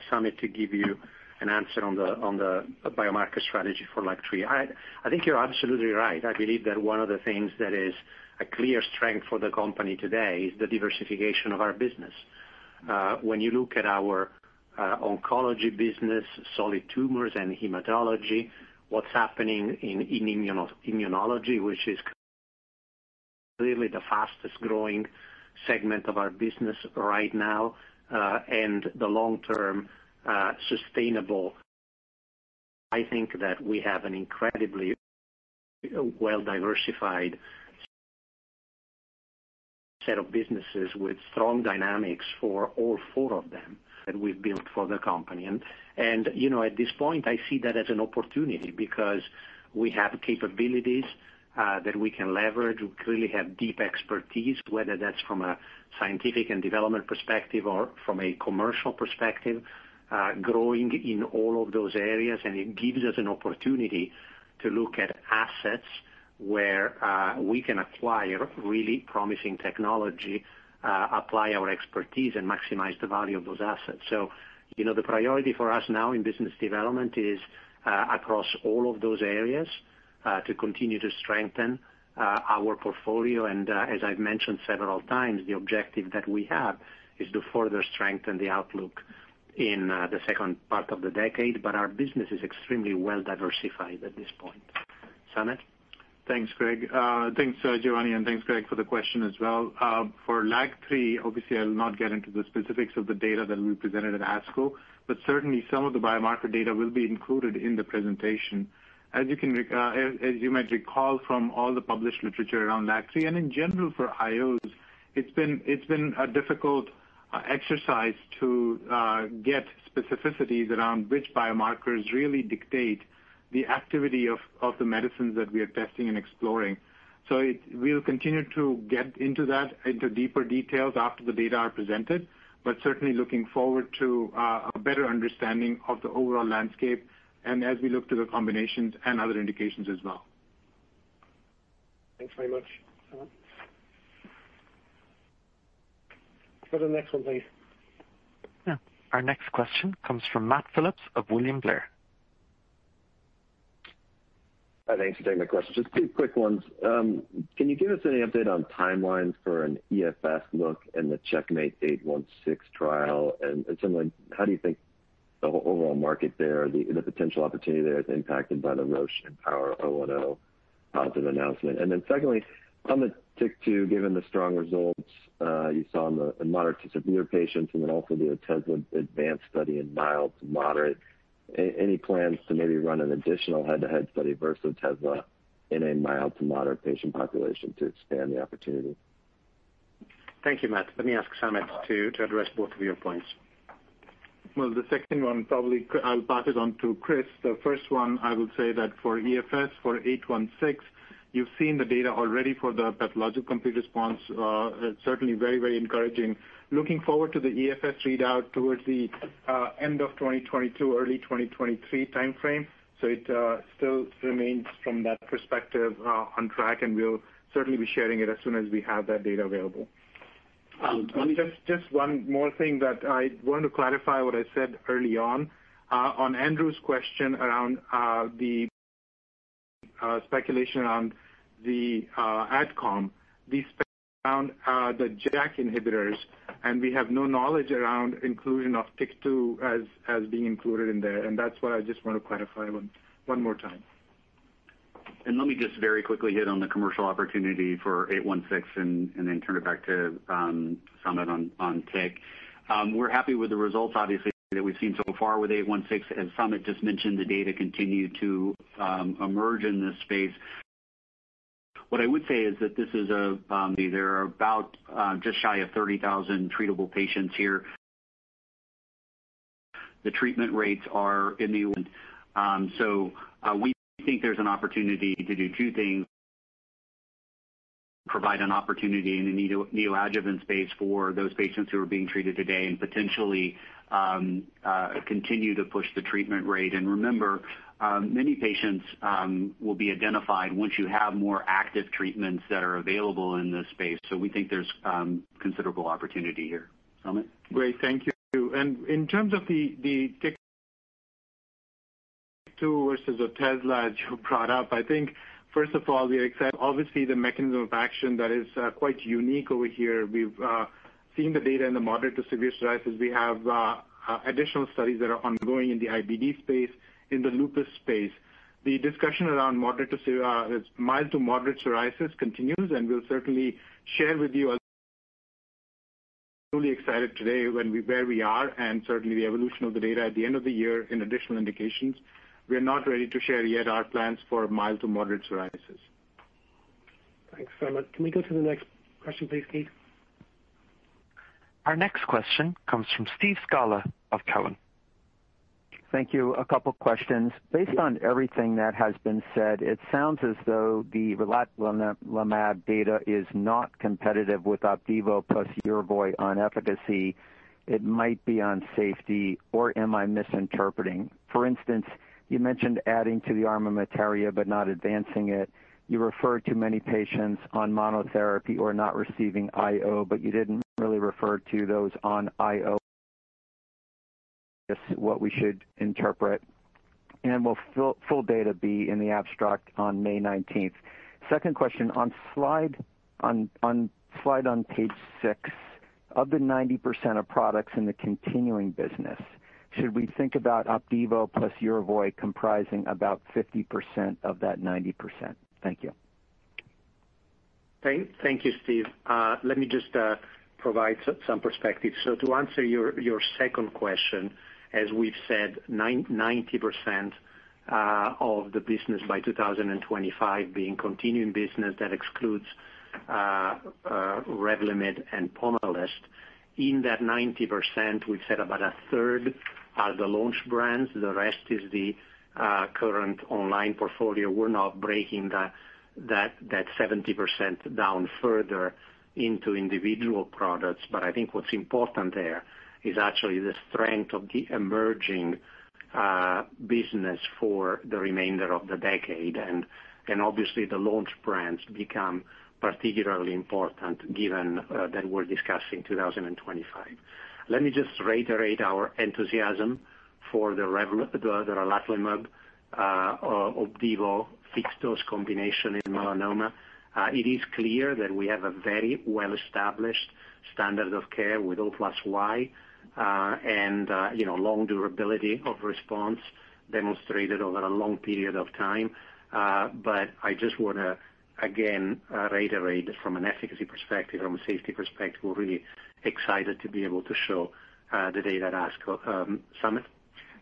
S3: Samit to give you an answer on the biomarker strategy for LAG-3. I think you're absolutely right. I believe that one of the things that is a clear strength for the company today is the diversification of our business. When you look at our oncology business, solid tumors, and hematology, what's happening in immunology, which is clearly the fastest growing segment of our business right now, and the long-term sustainable. I think that we have an incredibly well-diversified set of businesses with strong dynamics for all four of them that we've built for the company. And you know, at this point, I see that as an opportunity because we have capabilities that we can leverage. We clearly have deep expertise, whether that's from a scientific and development perspective or from a commercial perspective, growing in all of those areas. And it gives us an opportunity to look at assets where we can acquire really promising technology, apply our expertise, and maximize the value of those assets. So, you know, the priority for us now in business development is across all of those areas to continue to strengthen our portfolio. And as I've mentioned several times, the objective that we have is to further strengthen the outlook in the second part of the decade, but our business is extremely well diversified at this point. Samit?
S6: Thanks, Greg. Thanks, Giovanni, and thanks, Greg, for the question as well. For LAG-3, obviously, I will not get into the specifics of the data that we presented at ASCO, but certainly some of the biomarker data will be included in the presentation. As you might recall from all the published literature around LAG-3, and in general for IOs, it's been a difficult exercise to get specificities around which biomarkers really dictate the activity of the medicines that we are testing and exploring. So we'll continue to get into deeper details after the data are presented, but certainly looking forward to a better understanding of the overall landscape and as we look to the combinations and other indications as well.
S2: Thanks very much. Go to the next one, please.
S1: Yeah. Our next question comes from Matt Phillips of William Blair.
S16: Hi, thanks for taking my question. Just two quick ones. Can you give us any update on timelines for an EFS look in the CheckMate 816 trial? And similarly, how do you think the overall market there, the potential opportunity there is impacted by the Roche Empower 010 positive announcement? And then secondly, on the TYK2, given the strong results you saw in the moderate to severe patients and then also the Otezla advanced study in mild to moderate, any plans to maybe run an additional head-to-head study versus Otezla in a mild to moderate patient population to expand the opportunity?
S3: Thank you, Matt. Let me ask Samit to address both of your points.
S6: Well, the second one, probably I'll pass it on to Chris. The first one, I will say that for EFS, for 816, you've seen the data already for the pathological complete response. It's certainly very, very encouraging. Looking forward to the EFS readout towards the end of 2022, early 2023 timeframe. So it still remains from that perspective on track, and we'll certainly be sharing it as soon as we have that data available. Just one more thing that I want to clarify what I said early on Andrew's question around the speculation around the AdCom. The around the JAK inhibitors, and we have no knowledge around inclusion of TYK2 as being included in there, and that's what I just want to clarify one more time.
S8: And let me just very quickly hit on the commercial opportunity for 816 and then turn it back to Samit on TYK. We're happy with the results, obviously, that we've seen so far with 816. As Samit just mentioned, the data continue to emerge in this space. What I would say is that this is there are about just shy of 30,000 treatable patients here. The treatment rates are in the so we think there's an opportunity to do two things: provide an opportunity in the neoadjuvant space for those patients who are being treated today, and potentially continue to push the treatment rate. And remember, many patients will be identified once you have more active treatments that are available in this space. So we think there's considerable opportunity here. Samit?
S6: Great, thank you. And in terms of the TYK2 versus Otezla, as you brought up, I think first of all, we are excited. Obviously, the mechanism of action that is quite unique over here. We've seen the data in the moderate to severe psoriasis. We have additional studies that are ongoing in the IBD space, in the lupus space. The discussion around mild to moderate psoriasis continues, and we'll certainly share with you. I'm really excited today where we are, and certainly the evolution of the data at the end of the year in additional indications. We're not ready to share yet our plans for mild to moderate psoriasis.
S2: Thanks, Samit. Can we go to the next question, please, Keith?
S1: Our next question comes from Steve Scala of Cowen.
S17: Thank you. A couple questions. Based on everything that has been said, it sounds as though the relatlimab data is not competitive with Opdivo plus Yervoy on efficacy. It might be on safety, or am I misinterpreting? For instance, you mentioned adding to the armamentarium but not advancing it. You referred to many patients on monotherapy or not receiving IO, but you didn't really refer to those on IO. What we should interpret, and will full data be in the abstract on May 19th. Second question, on slide on page 6, of the 90% of products in the continuing business, should we think about Opdivo plus Yervoy comprising about 50% of that 90%? Thank you.
S3: Thank you, Steve. Let me just provide some perspective. So to answer your second question, as we've said, 90% of the business by 2025 being continuing business that excludes Revlimid and Pomalyst. In that 90%, we've said about a third are the launch brands. The rest is the current online portfolio. We're not breaking that 70% down further into individual products, but I think what's important there is actually the strength of the emerging business for the remainder of the decade, and obviously the launch brands become particularly important given that we're discussing 2025. Let me just reiterate our enthusiasm for the relatlimab Opdivo fixed dose combination in melanoma. It is clear that we have a very well-established standard of care with O+Y and long durability of response demonstrated over a long period of time. But I just want to again reiterate from an efficacy perspective, from a safety perspective, we're really excited to be able to show the data at ASCO. Samit?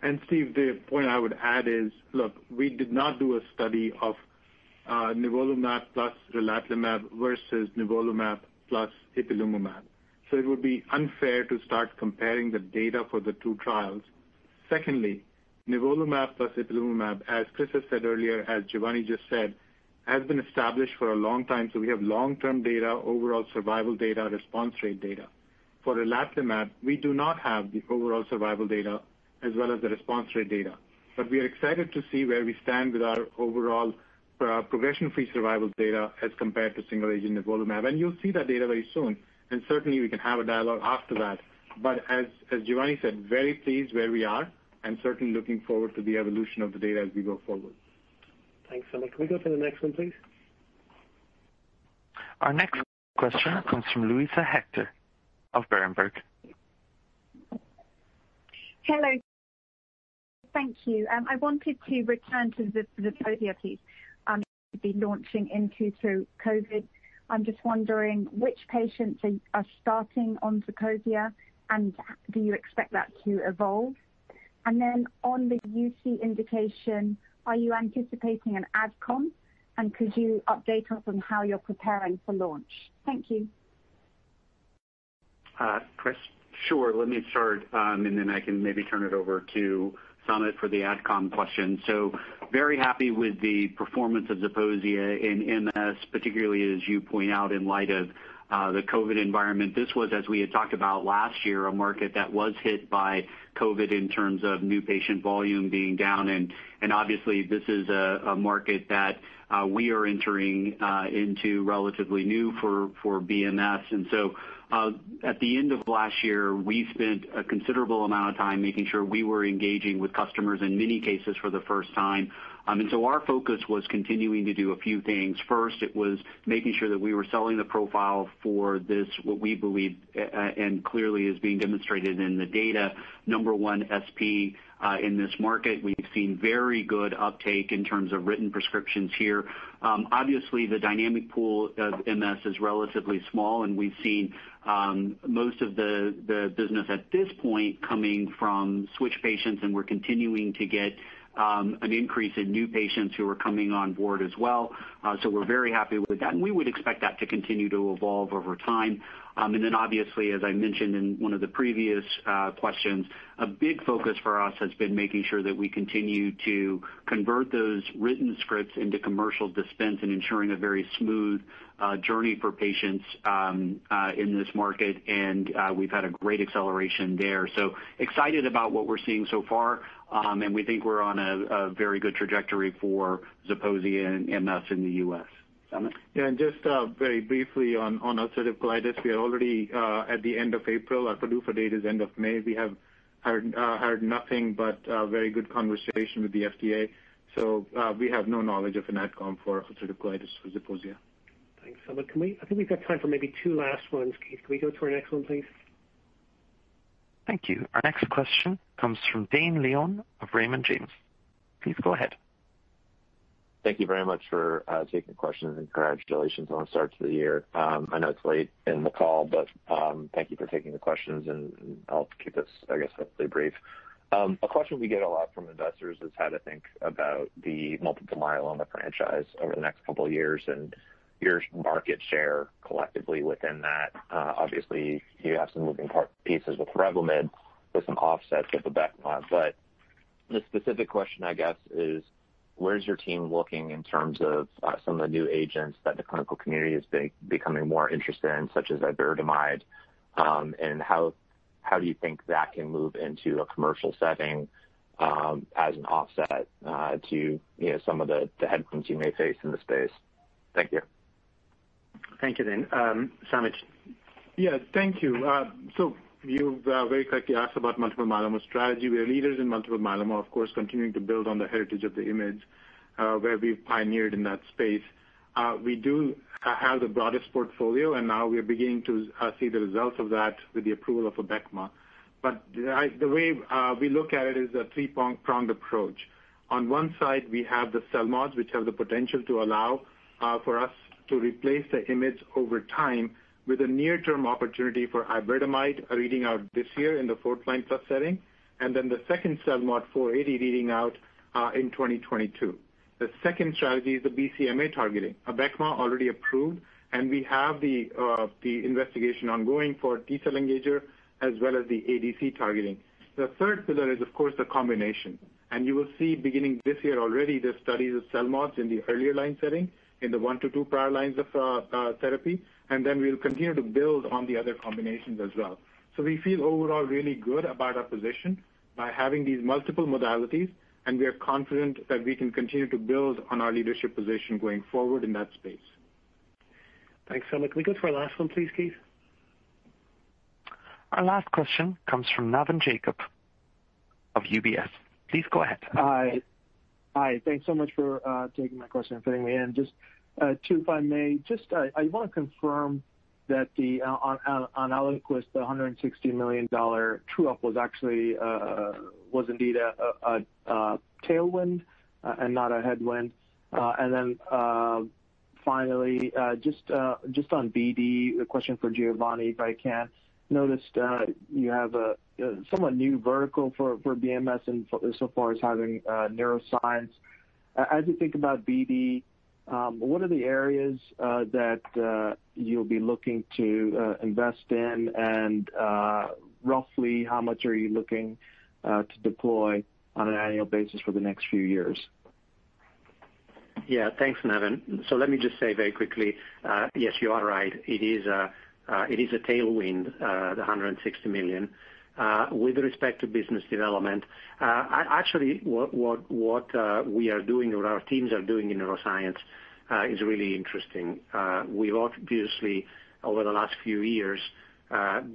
S6: And Steve, the point I would add is, look, we did not do a study of nivolumab plus relatlimab versus nivolumab plus ipilimumab. So it would be unfair to start comparing the data for the two trials. Secondly, nivolumab plus ipilimumab, as Chris has said earlier, as Giovanni just said, has been established for a long time. So we have long-term data, overall survival data, response rate data. For relatlimab, we do not have the overall survival data as well as the response rate data. But we are excited to see where we stand with our overall progression-free survival data as compared to single-agent nivolumab. And you'll see that data very soon, and certainly we can have a dialogue after that. But as Giovanni said, very pleased where we are, and certainly looking forward to the evolution of the data as we go forward.
S2: Thanks, Samit. Can we go to the next one, please?
S1: Our next question comes from Louisa Hector of Berenberg.
S18: Hello. Thank you. I wanted to return to the Zeposia, please. To be launching into through COVID. I'm just wondering which patients are starting on Zeposia, and do you expect that to evolve? And then on the UC indication, are you anticipating an AdCom? And could you update us on how you're preparing for launch? Thank you.
S3: Chris?
S8: Sure. Let me start, and then I can maybe turn it over to Samit for the AdCom question. So very happy with the performance of Zeposia in MS, particularly as you point out in light of the COVID environment. This was, as we had talked about last year, a market that was hit by COVID in terms of new patient volume being down. And obviously this is a market that we are entering into relatively new for BMS. And so at the end of last year, we spent a considerable amount of time making sure we were engaging with customers in many cases for the first time. And so our focus was continuing to do a few things. First, it was making sure that we were selling the profile for this, what we believe and clearly is being demonstrated in the data, number one SP in this market. We've seen very good uptake in terms of written prescriptions here. Obviously, the dynamic pool of MS is relatively small, and we've seen most of the business at this point coming from switch patients, and we're continuing to get an increase in new patients who are coming on board as well. So we're very happy with that, and we would expect that to continue to evolve over time. And then obviously, as I mentioned in one of the previous questions, a big focus for us has been making sure that we continue to convert those written scripts into commercial dispense and ensuring a very smooth journey for patients in this market. And we've had a great acceleration there. So excited about what we're seeing so far. And we think we're on a very good trajectory for Zeposia and MS in the U.S.
S6: Yeah, and just very briefly on ulcerative colitis, we are already at the end of April. Our PDUFA date is end of May. We have heard nothing but very good conversation with the FDA. So we have no knowledge of an AdCom for ulcerative colitis for Zeposia.
S2: Thanks, Samit. I think we've got time for maybe two last ones. Keith, can we go to our next one, please?
S1: Thank you. Our next question comes from Dane Leone of Raymond James. Please go ahead.
S19: Thank you very much for taking the questions, and congratulations on the start to the year. I know it's late in the call, but thank you for taking the questions, and I'll keep this, I guess, hopefully brief. A question we get a lot from investors is how to think about the multiple myeloma franchise over the next couple of years and your market share collectively within that. Obviously, you have some moving pieces with Revlimid with some offsets with the BMY, but the specific question, I guess, is where's your team looking in terms of some of the new agents that the clinical community is becoming more interested in, such as iberdomide, and how do you think that can move into a commercial setting as an offset to some of the headwinds you may face in the space? Thank you.
S3: Thank you, then. Samit.
S6: Yeah, thank you. So you've very correctly asked about multiple myeloma strategy. We are leaders in multiple myeloma, of course, continuing to build on the heritage of the IMiDs, where we've pioneered in that space. We do have the broadest portfolio, and now we are beginning to see the results of that with the approval of a BMY. But the way we look at it is a three-pronged approach. On one side, we have the CELMoDs, which have the potential to allow for us to replace the IMiDs over time with a near-term opportunity for iberdomide reading out this year in the fourth-line plus setting, and then the second CELMoD 480 reading out in 2022. The second strategy is the BCMA targeting, a BMY already approved, and we have the investigation ongoing for T-cell engager as well as the ADC targeting. The third pillar is, of course, the combination, and you will see beginning this year already the studies of CELMoDs in the earlier line setting, in the 1 to 2 prior lines of therapy, and then we'll continue to build on the other combinations as well. So we feel overall really good about our position by having these multiple modalities, and we are confident that we can continue to build on our leadership position going forward in that space.
S2: Thanks, Samit. Can we go to our last one, please, Keith?
S1: Our last question comes from Navin Jacob of UBS. Please go ahead.
S20: Hi. Thanks so much for taking my question and fitting me in. Just two, if I may. Just I want to confirm that on Eliquis, the $160 million true-up was actually was indeed a tailwind and not a headwind. And then finally, just on BD, a question for Giovanni, if I can. Noticed you have a somewhat new vertical for BMS and so far as having neuroscience. As you think about BD, what are the areas that you'll be looking to invest in, and roughly how much are you looking to deploy on an annual basis for the next few years?
S3: Yeah, thanks, Navin. So let me just say very quickly, yes, you are right. It is a tailwind, the $160 million. With respect to business development, actually what we are doing or our teams are doing in neuroscience is really interesting. We've obviously, over the last few years,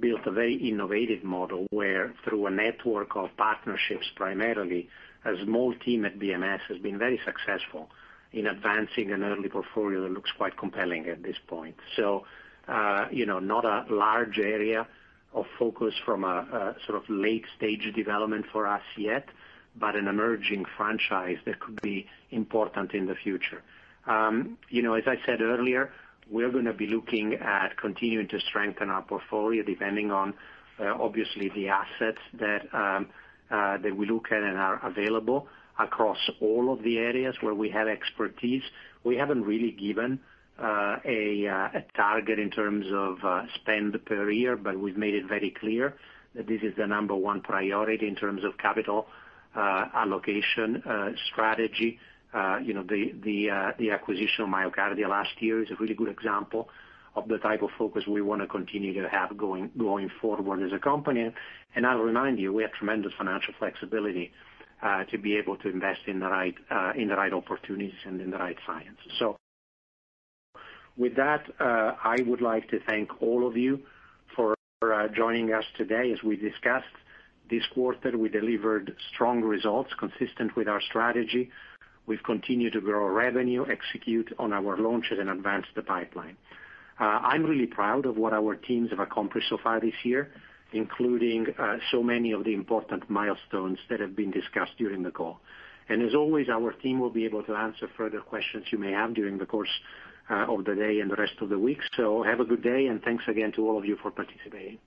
S3: built a very innovative model where through a network of partnerships primarily, a small team at BMS has been very successful in advancing an early portfolio that looks quite compelling at this point. So, not a large area of focus from a sort of late stage development for us yet, but an emerging franchise that could be important in the future. As I said earlier, we're going to be looking at continuing to strengthen our portfolio depending on obviously the assets that we look at and are available across all of the areas where we have expertise. We haven't really given a target in terms of spend per year, but we've made it very clear that this is the number one priority in terms of capital allocation strategy. The acquisition of MyoKardia last year is a really good example of the type of focus we want to continue to have going forward as a company. And I'll remind you, we have tremendous financial flexibility to be able to invest in the right opportunities and in the right science. So with that, I would like to thank all of you for joining us today. As we discussed, this quarter we delivered strong results consistent with our strategy. We've continued to grow revenue, execute on our launches, and advance the pipeline. I'm really proud of what our teams have accomplished so far this year, including so many of the important milestones that have been discussed during the call. And as always, our team will be able to answer further questions you may have during the course of the day and the rest of the week. So have a good day, and thanks again to all of you for participating.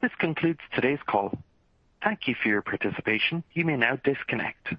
S1: This concludes today's call. Thank you for your participation. You may now disconnect.